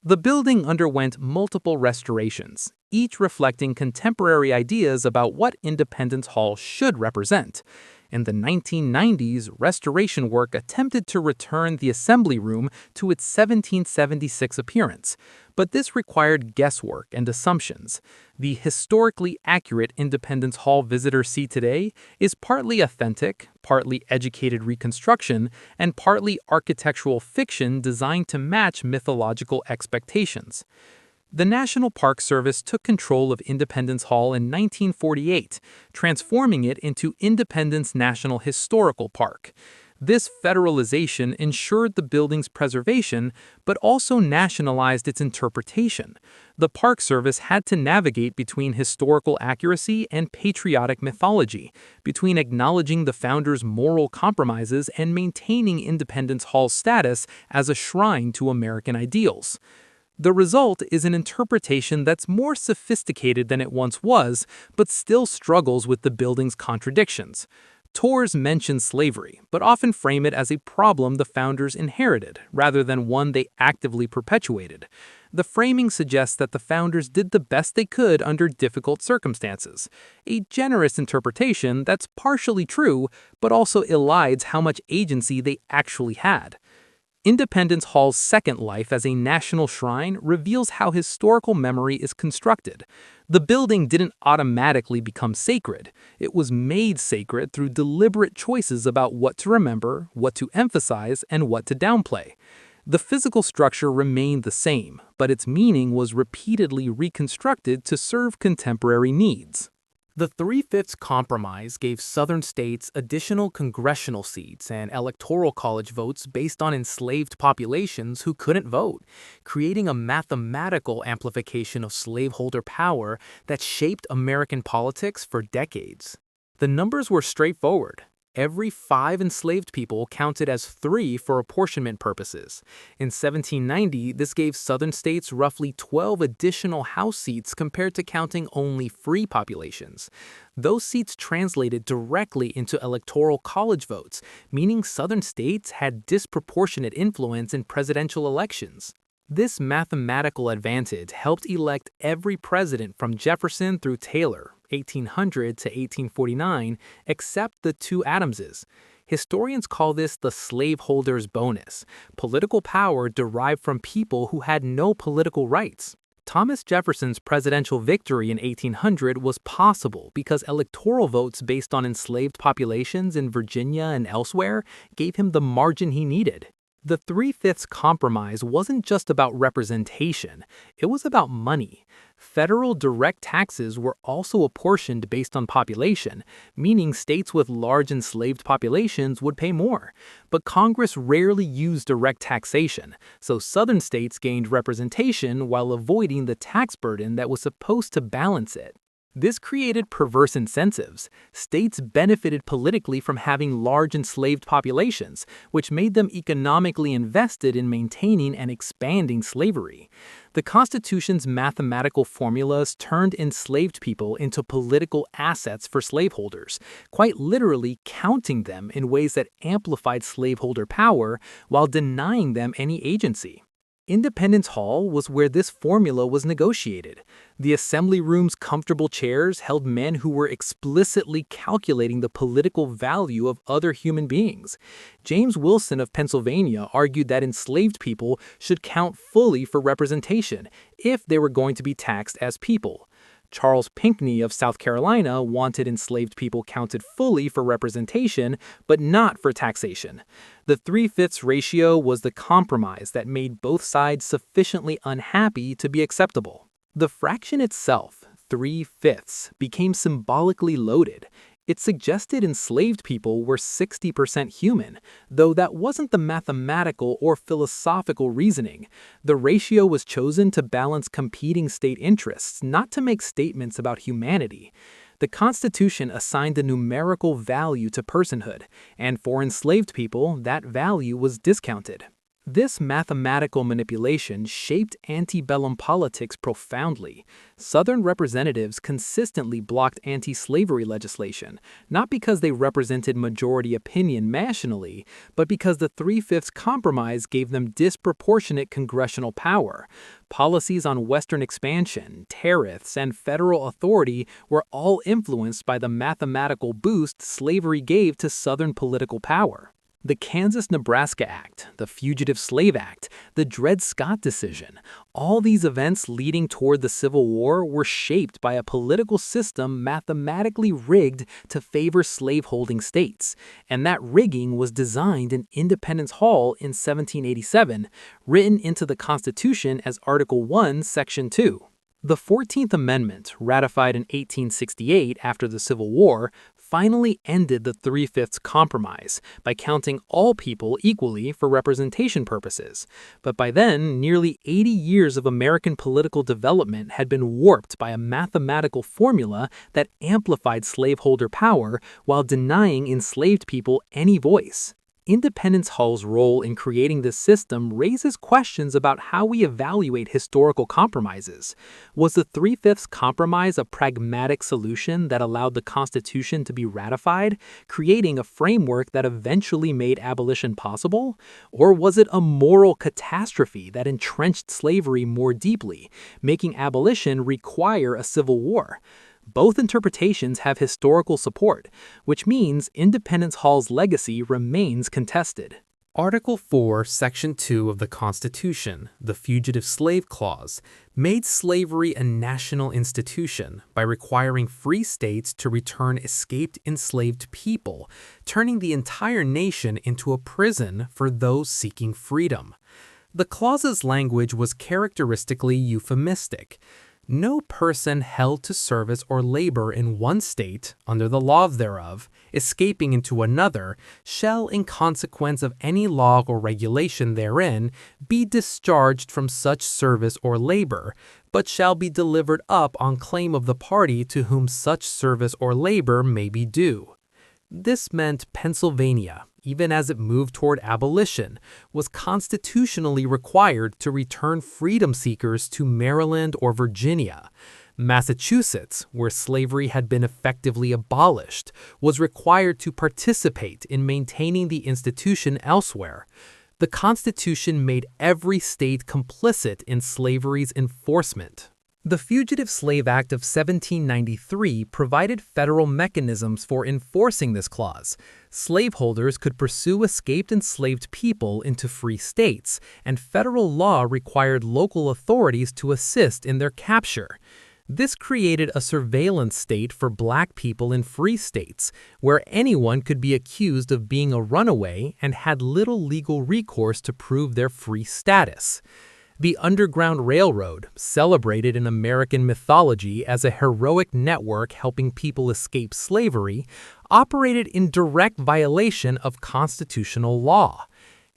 The building underwent multiple restorations, each reflecting contemporary ideas about what Independence Hall should represent. In the 1990s, restoration work attempted to return the assembly room to its 1776 appearance, but this required guesswork and assumptions. The historically accurate Independence Hall visitors see today is partly authentic, partly educated reconstruction, and partly architectural fiction designed to match mythological expectations. The National Park Service took control of Independence Hall in 1948, transforming it into Independence National Historical Park. This federalization ensured the building's preservation, but also nationalized its interpretation. The Park Service had to navigate between historical accuracy and patriotic mythology, between acknowledging the founders' moral compromises and maintaining Independence Hall's status as a shrine to American ideals. The result is an interpretation that's more sophisticated than it once was, but still struggles with the building's contradictions. Tours mention slavery, but often frame it as a problem the founders inherited, rather than one they actively perpetuated. The framing suggests that the founders did the best they could under difficult circumstances, a generous interpretation that's partially true, but also elides how much agency they actually had. Independence Hall's second life as a national shrine reveals how historical memory is constructed. The building didn't automatically become sacred. It was made sacred through deliberate choices about what to remember, what to emphasize, and what to downplay. The physical structure remained the same, but its meaning was repeatedly reconstructed to serve contemporary needs. The Three-Fifths Compromise gave Southern states additional congressional seats and electoral college votes based on enslaved populations who couldn't vote, creating a mathematical amplification of slaveholder power that shaped American politics for decades. The numbers were straightforward. Every 5 enslaved people counted as 3 for apportionment purposes. In 1790, this gave Southern states roughly 12 additional House seats compared to counting only free populations. Those seats translated directly into electoral college votes, meaning Southern states had disproportionate influence in presidential elections. This mathematical advantage helped elect every president from Jefferson through Taylor, 1800 to 1849, except the 2 Adamses. Historians call this the slaveholder's bonus, political power derived from people who had no political rights. Thomas Jefferson's presidential victory in 1800 was possible because electoral votes based on enslaved populations in Virginia and elsewhere gave him the margin he needed. The Three-Fifths Compromise wasn't just about representation, it was about money. Federal direct taxes were also apportioned based on population, meaning states with large enslaved populations would pay more. But Congress rarely used direct taxation, so Southern states gained representation while avoiding the tax burden that was supposed to balance it. This created perverse incentives. States benefited politically from having large enslaved populations, which made them economically invested in maintaining and expanding slavery. The Constitution's mathematical formulas turned enslaved people into political assets for slaveholders, quite literally counting them in ways that amplified slaveholder power while denying them any agency. Independence Hall was where this formula was negotiated. The assembly room's comfortable chairs held men who were explicitly calculating the political value of other human beings. James Wilson of Pennsylvania argued that enslaved people should count fully for representation if they were going to be taxed as people. Charles Pinckney of South Carolina wanted enslaved people counted fully for representation, but not for taxation. The three-fifths ratio was the compromise that made both sides sufficiently unhappy to be acceptable. The fraction itself, 3/5, became symbolically loaded. It suggested enslaved people were 60% human, though that wasn't the mathematical or philosophical reasoning. The ratio was chosen to balance competing state interests, not to make statements about humanity. The Constitution assigned a numerical value to personhood, and for enslaved people, that value was discounted. This mathematical manipulation shaped antebellum politics profoundly. Southern representatives consistently blocked anti-slavery legislation, not because they represented majority opinion nationally, but because the Three-Fifths Compromise gave them disproportionate congressional power. Policies on Western expansion, tariffs, and federal authority were all influenced by the mathematical boost slavery gave to Southern political power. The Kansas-Nebraska Act, the Fugitive Slave Act, the Dred Scott decision, all these events leading toward the Civil War were shaped by a political system mathematically rigged to favor slaveholding states. And that rigging was designed in Independence Hall in 1787, written into the Constitution as Article 1, Section 2. The 14th Amendment, ratified in 1868 after the Civil War, finally ended the Three-Fifths Compromise by counting all people equally for representation purposes. But by then, nearly 80 years of American political development had been warped by a mathematical formula that amplified slaveholder power while denying enslaved people any voice. Independence Hall's role in creating this system raises questions about how we evaluate historical compromises. Was the Three-Fifths Compromise a pragmatic solution that allowed the Constitution to be ratified, creating a framework that eventually made abolition possible? Or was it a moral catastrophe that entrenched slavery more deeply, making abolition require a civil war? Both interpretations have historical support, which means Independence Hall's legacy remains contested. Article 4, Section 2 of the Constitution, the Fugitive Slave Clause, made slavery a national institution by requiring free states to return escaped enslaved people, turning the entire nation into a prison for those seeking freedom. The clause's language was characteristically euphemistic. No person held to service or labor in one state, under the law thereof, escaping into another, shall, in consequence of any law or regulation therein, be discharged from such service or labor, but shall be delivered up on claim of the party to whom such service or labor may be due. This meant Pennsylvania, even as it moved toward abolition, was constitutionally required to return freedom seekers to Maryland or Virginia. Massachusetts, where slavery had been effectively abolished, was required to participate in maintaining the institution elsewhere. The Constitution made every state complicit in slavery's enforcement. The Fugitive Slave Act of 1793 provided federal mechanisms for enforcing this clause. Slaveholders could pursue escaped enslaved people into free states, and federal law required local authorities to assist in their capture. This created a surveillance state for black people in free states, where anyone could be accused of being a runaway and had little legal recourse to prove their free status. The Underground Railroad, celebrated in American mythology as a heroic network helping people escape slavery, operated in direct violation of constitutional law.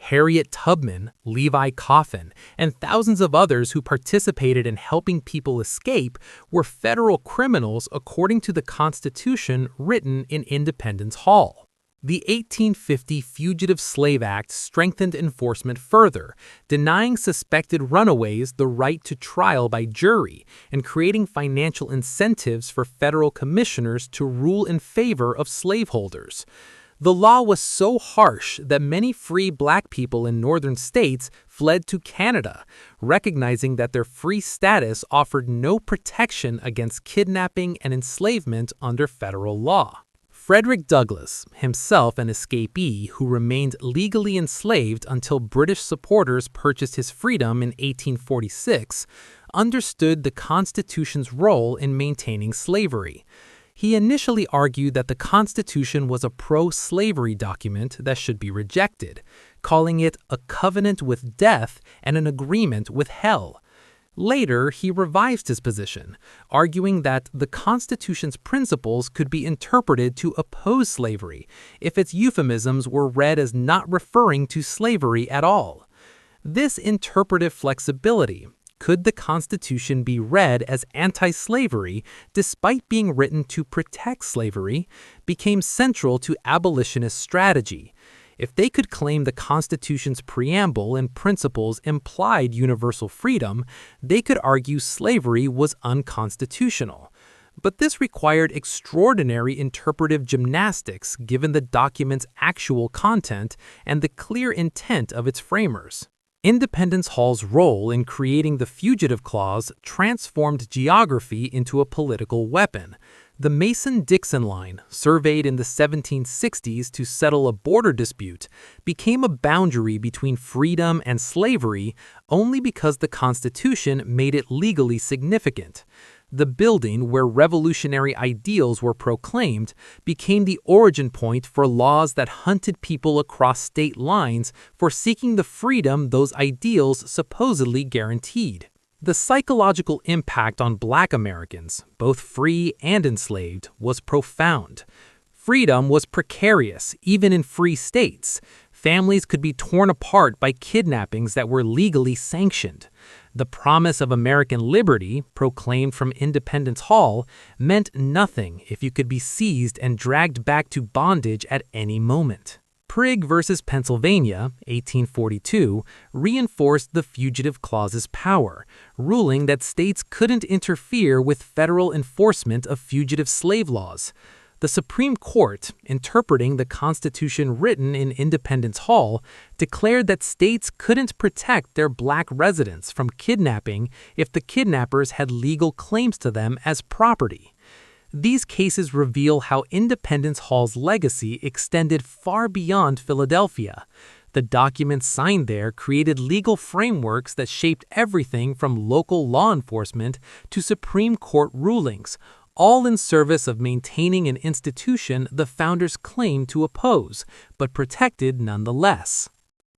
Harriet Tubman, Levi Coffin, and thousands of others who participated in helping people escape were federal criminals according to the Constitution written in Independence Hall. The 1850 Fugitive Slave Act strengthened enforcement further, denying suspected runaways the right to trial by jury and creating financial incentives for federal commissioners to rule in favor of slaveholders. The law was so harsh that many free black people in northern states fled to Canada, recognizing that their free status offered no protection against kidnapping and enslavement under federal law. Frederick Douglass, himself an escapee who remained legally enslaved until British supporters purchased his freedom in 1846, understood the Constitution's role in maintaining slavery. He initially argued that the Constitution was a pro-slavery document that should be rejected, calling it a covenant with death and an agreement with hell. Later, he revised his position, arguing that the Constitution's principles could be interpreted to oppose slavery if its euphemisms were read as not referring to slavery at all. This interpretive flexibility, could the Constitution be read as anti-slavery despite being written to protect slavery, became central to abolitionist strategy. If they could claim the Constitution's preamble and principles implied universal freedom, they could argue slavery was unconstitutional. But this required extraordinary interpretive gymnastics given the document's actual content and the clear intent of its framers. Independence Hall's role in creating the Fugitive Clause transformed geography into a political weapon. The Mason-Dixon line, surveyed in the 1760s to settle a border dispute, became a boundary between freedom and slavery only because the Constitution made it legally significant. The building where revolutionary ideals were proclaimed became the origin point for laws that hunted people across state lines for seeking the freedom those ideals supposedly guaranteed. The psychological impact on Black Americans, both free and enslaved, was profound. Freedom was precarious, even in free states. Families could be torn apart by kidnappings that were legally sanctioned. The promise of American liberty, proclaimed from Independence Hall, meant nothing if you could be seized and dragged back to bondage at any moment. Prigg versus Pennsylvania, 1842, reinforced the Fugitive Clause's power, ruling that states couldn't interfere with federal enforcement of fugitive slave laws. The Supreme Court, interpreting the Constitution written in Independence Hall, declared that states couldn't protect their Black residents from kidnapping if the kidnappers had legal claims to them as property. These cases reveal how Independence Hall's legacy extended far beyond Philadelphia. The documents signed there created legal frameworks that shaped everything from local law enforcement to Supreme Court rulings, all in service of maintaining an institution the founders claimed to oppose, but protected nonetheless.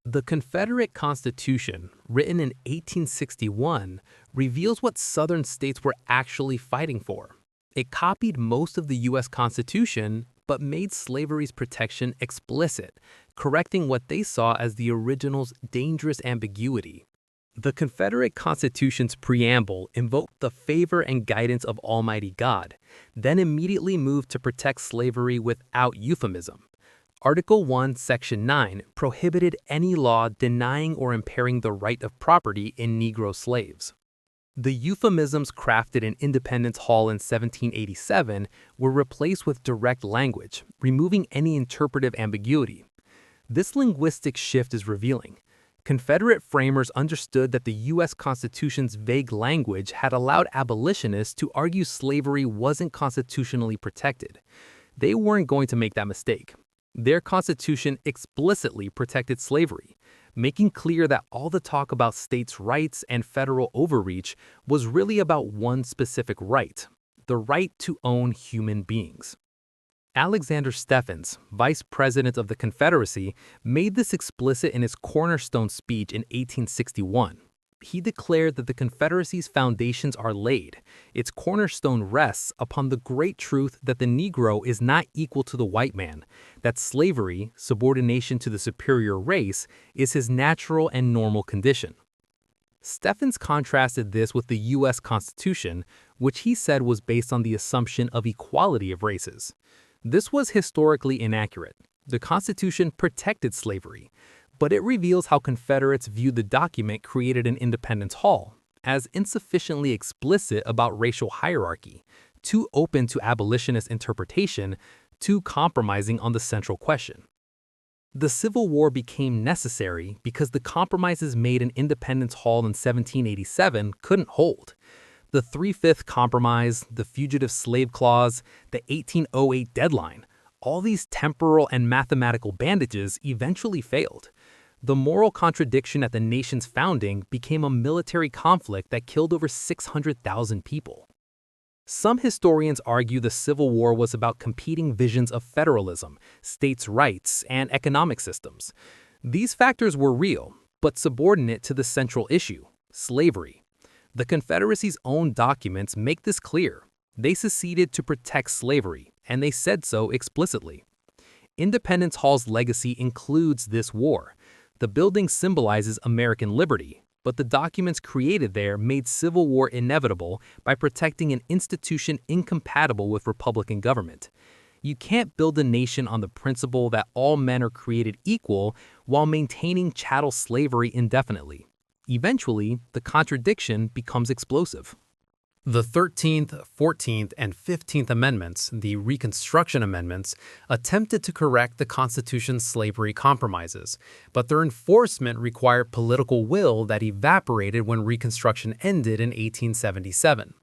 The Confederate Constitution, written in 1861, reveals what Southern states were actually fighting for. It copied most of the U.S. Constitution, but made slavery's protection explicit, correcting what they saw as the original's dangerous ambiguity. The Confederate Constitution's preamble invoked the favor and guidance of Almighty God, then immediately moved to protect slavery without euphemism. Article 1, Section 9 prohibited any law denying or impairing the right of property in Negro slaves. The euphemisms crafted in Independence Hall in 1787 were replaced with direct language, removing any interpretive ambiguity. This linguistic shift is revealing. Confederate framers understood that the U.S. Constitution's vague language had allowed abolitionists to argue slavery wasn't constitutionally protected. They weren't going to make that mistake. Their Constitution explicitly protected slavery. making clear that all the talk about states' rights and federal overreach was really about one specific right: the right to own human beings. Alexander Stephens, vice president of the Confederacy, made this explicit in his cornerstone speech in 1861. He declared that the Confederacy's foundations are laid. Its cornerstone rests upon the great truth that the Negro is not equal to the white man, that slavery, subordination to the superior race, is his natural and normal condition. Stephens contrasted this with the U.S. Constitution, which he said was based on the assumption of equality of races. This was historically inaccurate. The Constitution protected slavery, but it reveals how Confederates viewed the document created in Independence Hall as insufficiently explicit about racial hierarchy, too open to abolitionist interpretation, too compromising on the central question. The Civil War became necessary because the compromises made in Independence Hall in 1787 couldn't hold. The 3/5 Compromise, the Fugitive Slave Clause, the 1808 deadline, all these temporal and mathematical bandages eventually failed. The moral contradiction at the nation's founding became a military conflict that killed over 600,000 people. Some historians argue the Civil War was about competing visions of federalism, states' rights, and economic systems. These factors were real, but subordinate to the central issue: slavery. The Confederacy's own documents make this clear. They seceded to protect slavery, and they said so explicitly. Independence Hall's legacy includes this war. The building symbolizes American liberty, but the documents created there made civil war inevitable by protecting an institution incompatible with Republican government. You can't build a nation on the principle that all men are created equal while maintaining chattel slavery indefinitely. Eventually, the contradiction becomes explosive. The 13th, 14th, and 15th Amendments, the Reconstruction Amendments, attempted to correct the Constitution's slavery compromises, but their enforcement required political will that evaporated when Reconstruction ended in 1877.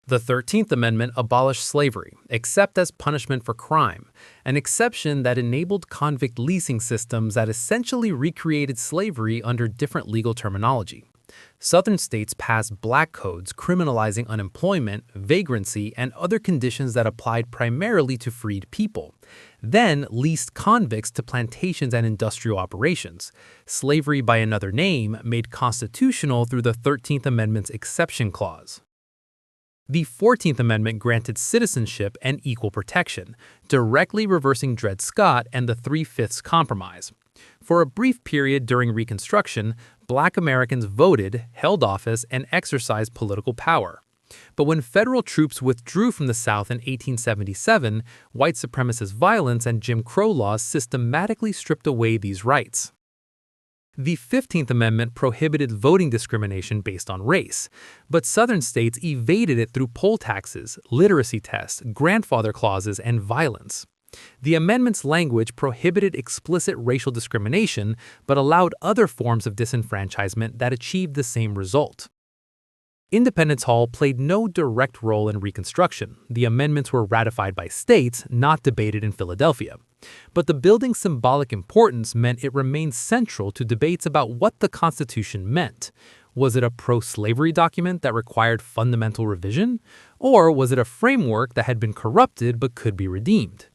The 13th Amendment abolished slavery, except as punishment for crime, an exception that enabled convict leasing systems that essentially recreated slavery under different legal terminology. Southern states passed black codes criminalizing unemployment, vagrancy, and other conditions that applied primarily to freed people, then leased convicts to plantations and industrial operations. Slavery by another name made constitutional through the 13th Amendment's exception clause. The 14th Amendment granted citizenship and equal protection, directly reversing Dred Scott and the 3/5 Compromise. For a brief period during Reconstruction, Black Americans voted, held office, and exercised political power. But when federal troops withdrew from the South in 1877, white supremacist violence and Jim Crow laws systematically stripped away these rights. The 15th Amendment prohibited voting discrimination based on race, but Southern states evaded it through poll taxes, literacy tests, grandfather clauses, and violence. The amendment's language prohibited explicit racial discrimination but allowed other forms of disenfranchisement that achieved the same result. Independence Hall played no direct role in Reconstruction. The amendments were ratified by states, not debated in Philadelphia. But the building's symbolic importance meant it remained central to debates about what the Constitution meant. Was it a pro-slavery document that required fundamental revision? Or was it a framework that had been corrupted but could be redeemed?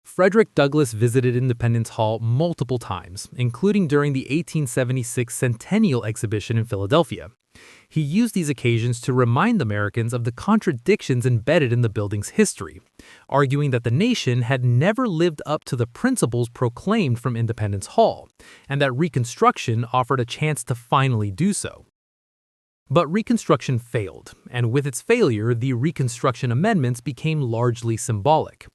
Frederick Douglass visited Independence Hall multiple times, including during the 1876 Centennial Exhibition in Philadelphia. He used these occasions to remind Americans of the contradictions embedded in the building's history, arguing that the nation had never lived up to the principles proclaimed from Independence Hall, and that Reconstruction offered a chance to finally do so. But Reconstruction failed, and with its failure, the Reconstruction Amendments became largely symbolic.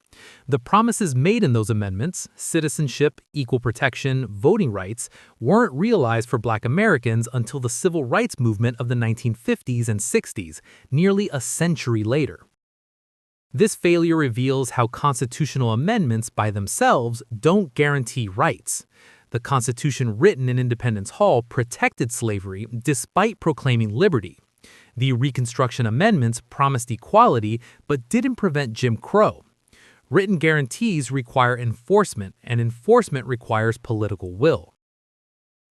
The promises made in those amendments, citizenship, equal protection, voting rights, weren't realized for Black Americans until the civil rights movement of the 1950s and 60s, nearly a century later. This failure reveals how constitutional amendments by themselves don't guarantee rights. The Constitution written in Independence Hall protected slavery despite proclaiming liberty. The Reconstruction Amendments promised equality but didn't prevent Jim Crow. Written guarantees require enforcement, and enforcement requires political will.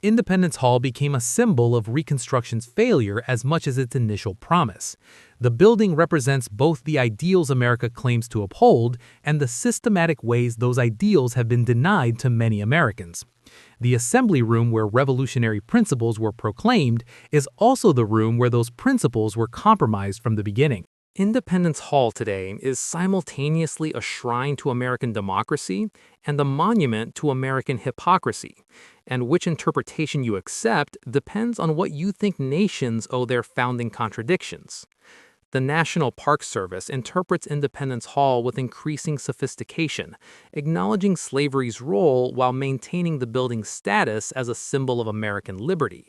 Independence Hall became a symbol of Reconstruction's failure as much as its initial promise. The building represents both the ideals America claims to uphold and the systematic ways those ideals have been denied to many Americans. The assembly room where revolutionary principles were proclaimed is also the room where those principles were compromised from the beginning. Independence Hall today is simultaneously a shrine to American democracy and a monument to American hypocrisy, and which interpretation you accept depends on what you think nations owe their founding contradictions. The National Park Service interprets Independence Hall with increasing sophistication, acknowledging slavery's role while maintaining the building's status as a symbol of American liberty.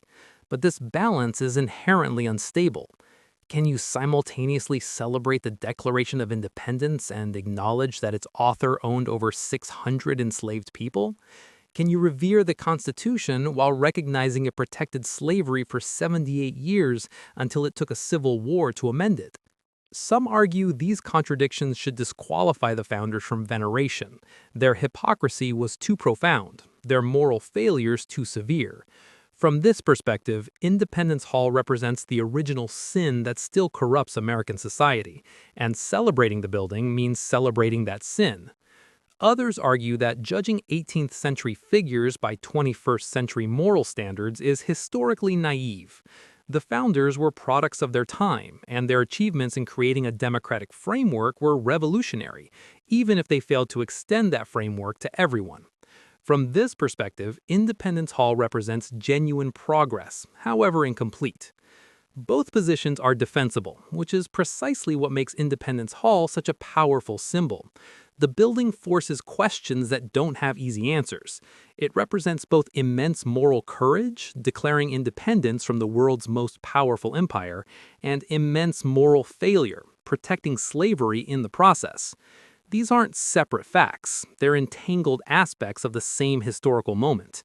But this balance is inherently unstable. Can you simultaneously celebrate the Declaration of Independence and acknowledge that its author owned over 600 enslaved people? Can you revere the Constitution while recognizing it protected slavery for 78 years until it took a civil war to amend it? Some argue these contradictions should disqualify the founders from veneration. Their hypocrisy was too profound, their moral failures too severe. From this perspective, Independence Hall represents the original sin that still corrupts American society, and celebrating the building means celebrating that sin. Others argue that judging 18th century figures by 21st century moral standards is historically naive. The founders were products of their time, and their achievements in creating a democratic framework were revolutionary, even if they failed to extend that framework to everyone. From this perspective, Independence Hall represents genuine progress, however incomplete. Both positions are defensible, which is precisely what makes Independence Hall such a powerful symbol. The building forces questions that don't have easy answers. It represents both immense moral courage, declaring independence from the world's most powerful empire, and immense moral failure, protecting slavery in the process. These aren't separate facts, they're entangled aspects of the same historical moment.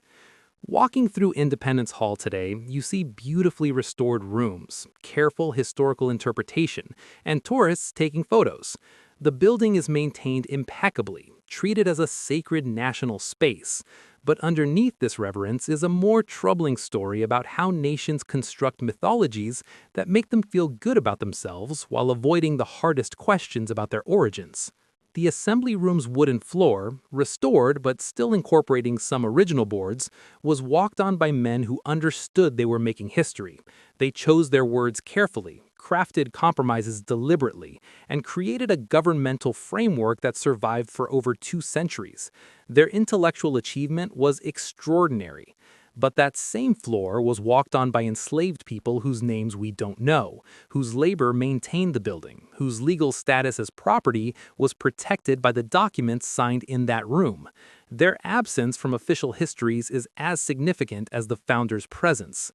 Walking through Independence Hall today, you see beautifully restored rooms, careful historical interpretation, and tourists taking photos. The building is maintained impeccably, treated as a sacred national space. But underneath this reverence is a more troubling story about how nations construct mythologies that make them feel good about themselves while avoiding the hardest questions about their origins. The assembly room's wooden floor, restored but still incorporating some original boards, was walked on by men who understood they were making history. They chose their words carefully, crafted compromises deliberately, and created a governmental framework that survived for over 2 centuries. Their intellectual achievement was extraordinary. But that same floor was walked on by enslaved people whose names we don't know, whose labor maintained the building, whose legal status as property was protected by the documents signed in that room. Their absence from official histories is as significant as the founders' presence.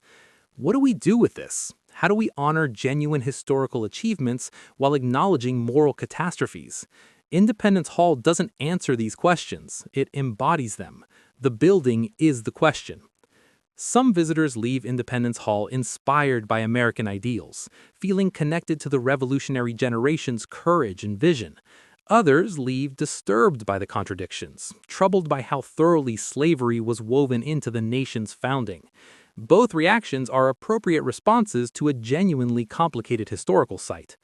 What do we do with this? How do we honor genuine historical achievements while acknowledging moral catastrophes? Independence Hall doesn't answer these questions, it embodies them. The building is the question. Some visitors leave Independence Hall inspired by American ideals, feeling connected to the revolutionary generation's courage and vision. Others leave disturbed by the contradictions, troubled by how thoroughly slavery was woven into the nation's founding. Both reactions are appropriate responses to a genuinely complicated historical site.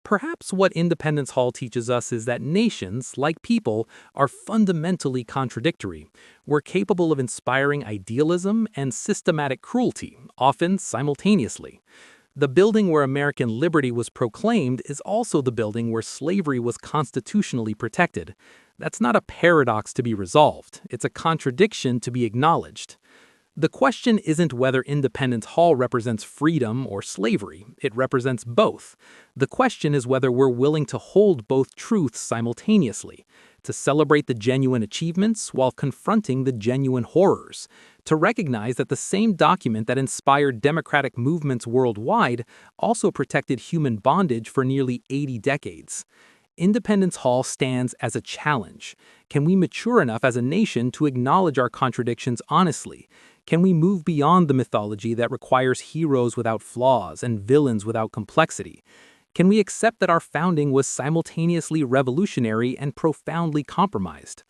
Perhaps what Independence Hall teaches us is that nations, like people, are fundamentally contradictory. We're capable of inspiring idealism and systematic cruelty, often simultaneously. The building where American liberty was proclaimed is also the building where slavery was constitutionally protected. That's not a paradox to be resolved, it's a contradiction to be acknowledged. The question isn't whether Independence Hall represents freedom or slavery, it represents both. The question is whether we're willing to hold both truths simultaneously, to celebrate the genuine achievements while confronting the genuine horrors, to recognize that the same document that inspired democratic movements worldwide also protected human bondage for nearly 80 decades. Independence Hall stands as a challenge. Can we mature enough as a nation to acknowledge our contradictions honestly? Can we move beyond the mythology that requires heroes without flaws and villains without complexity? Can we accept that our founding was simultaneously revolutionary and profoundly compromised?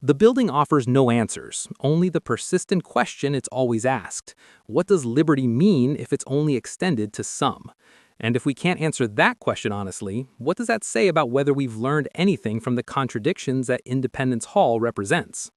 The building offers no answers, only the persistent question it's always asked. What does liberty mean if it's only extended to some? And if we can't answer that question honestly, what does that say about whether we've learned anything from the contradictions that Independence Hall represents?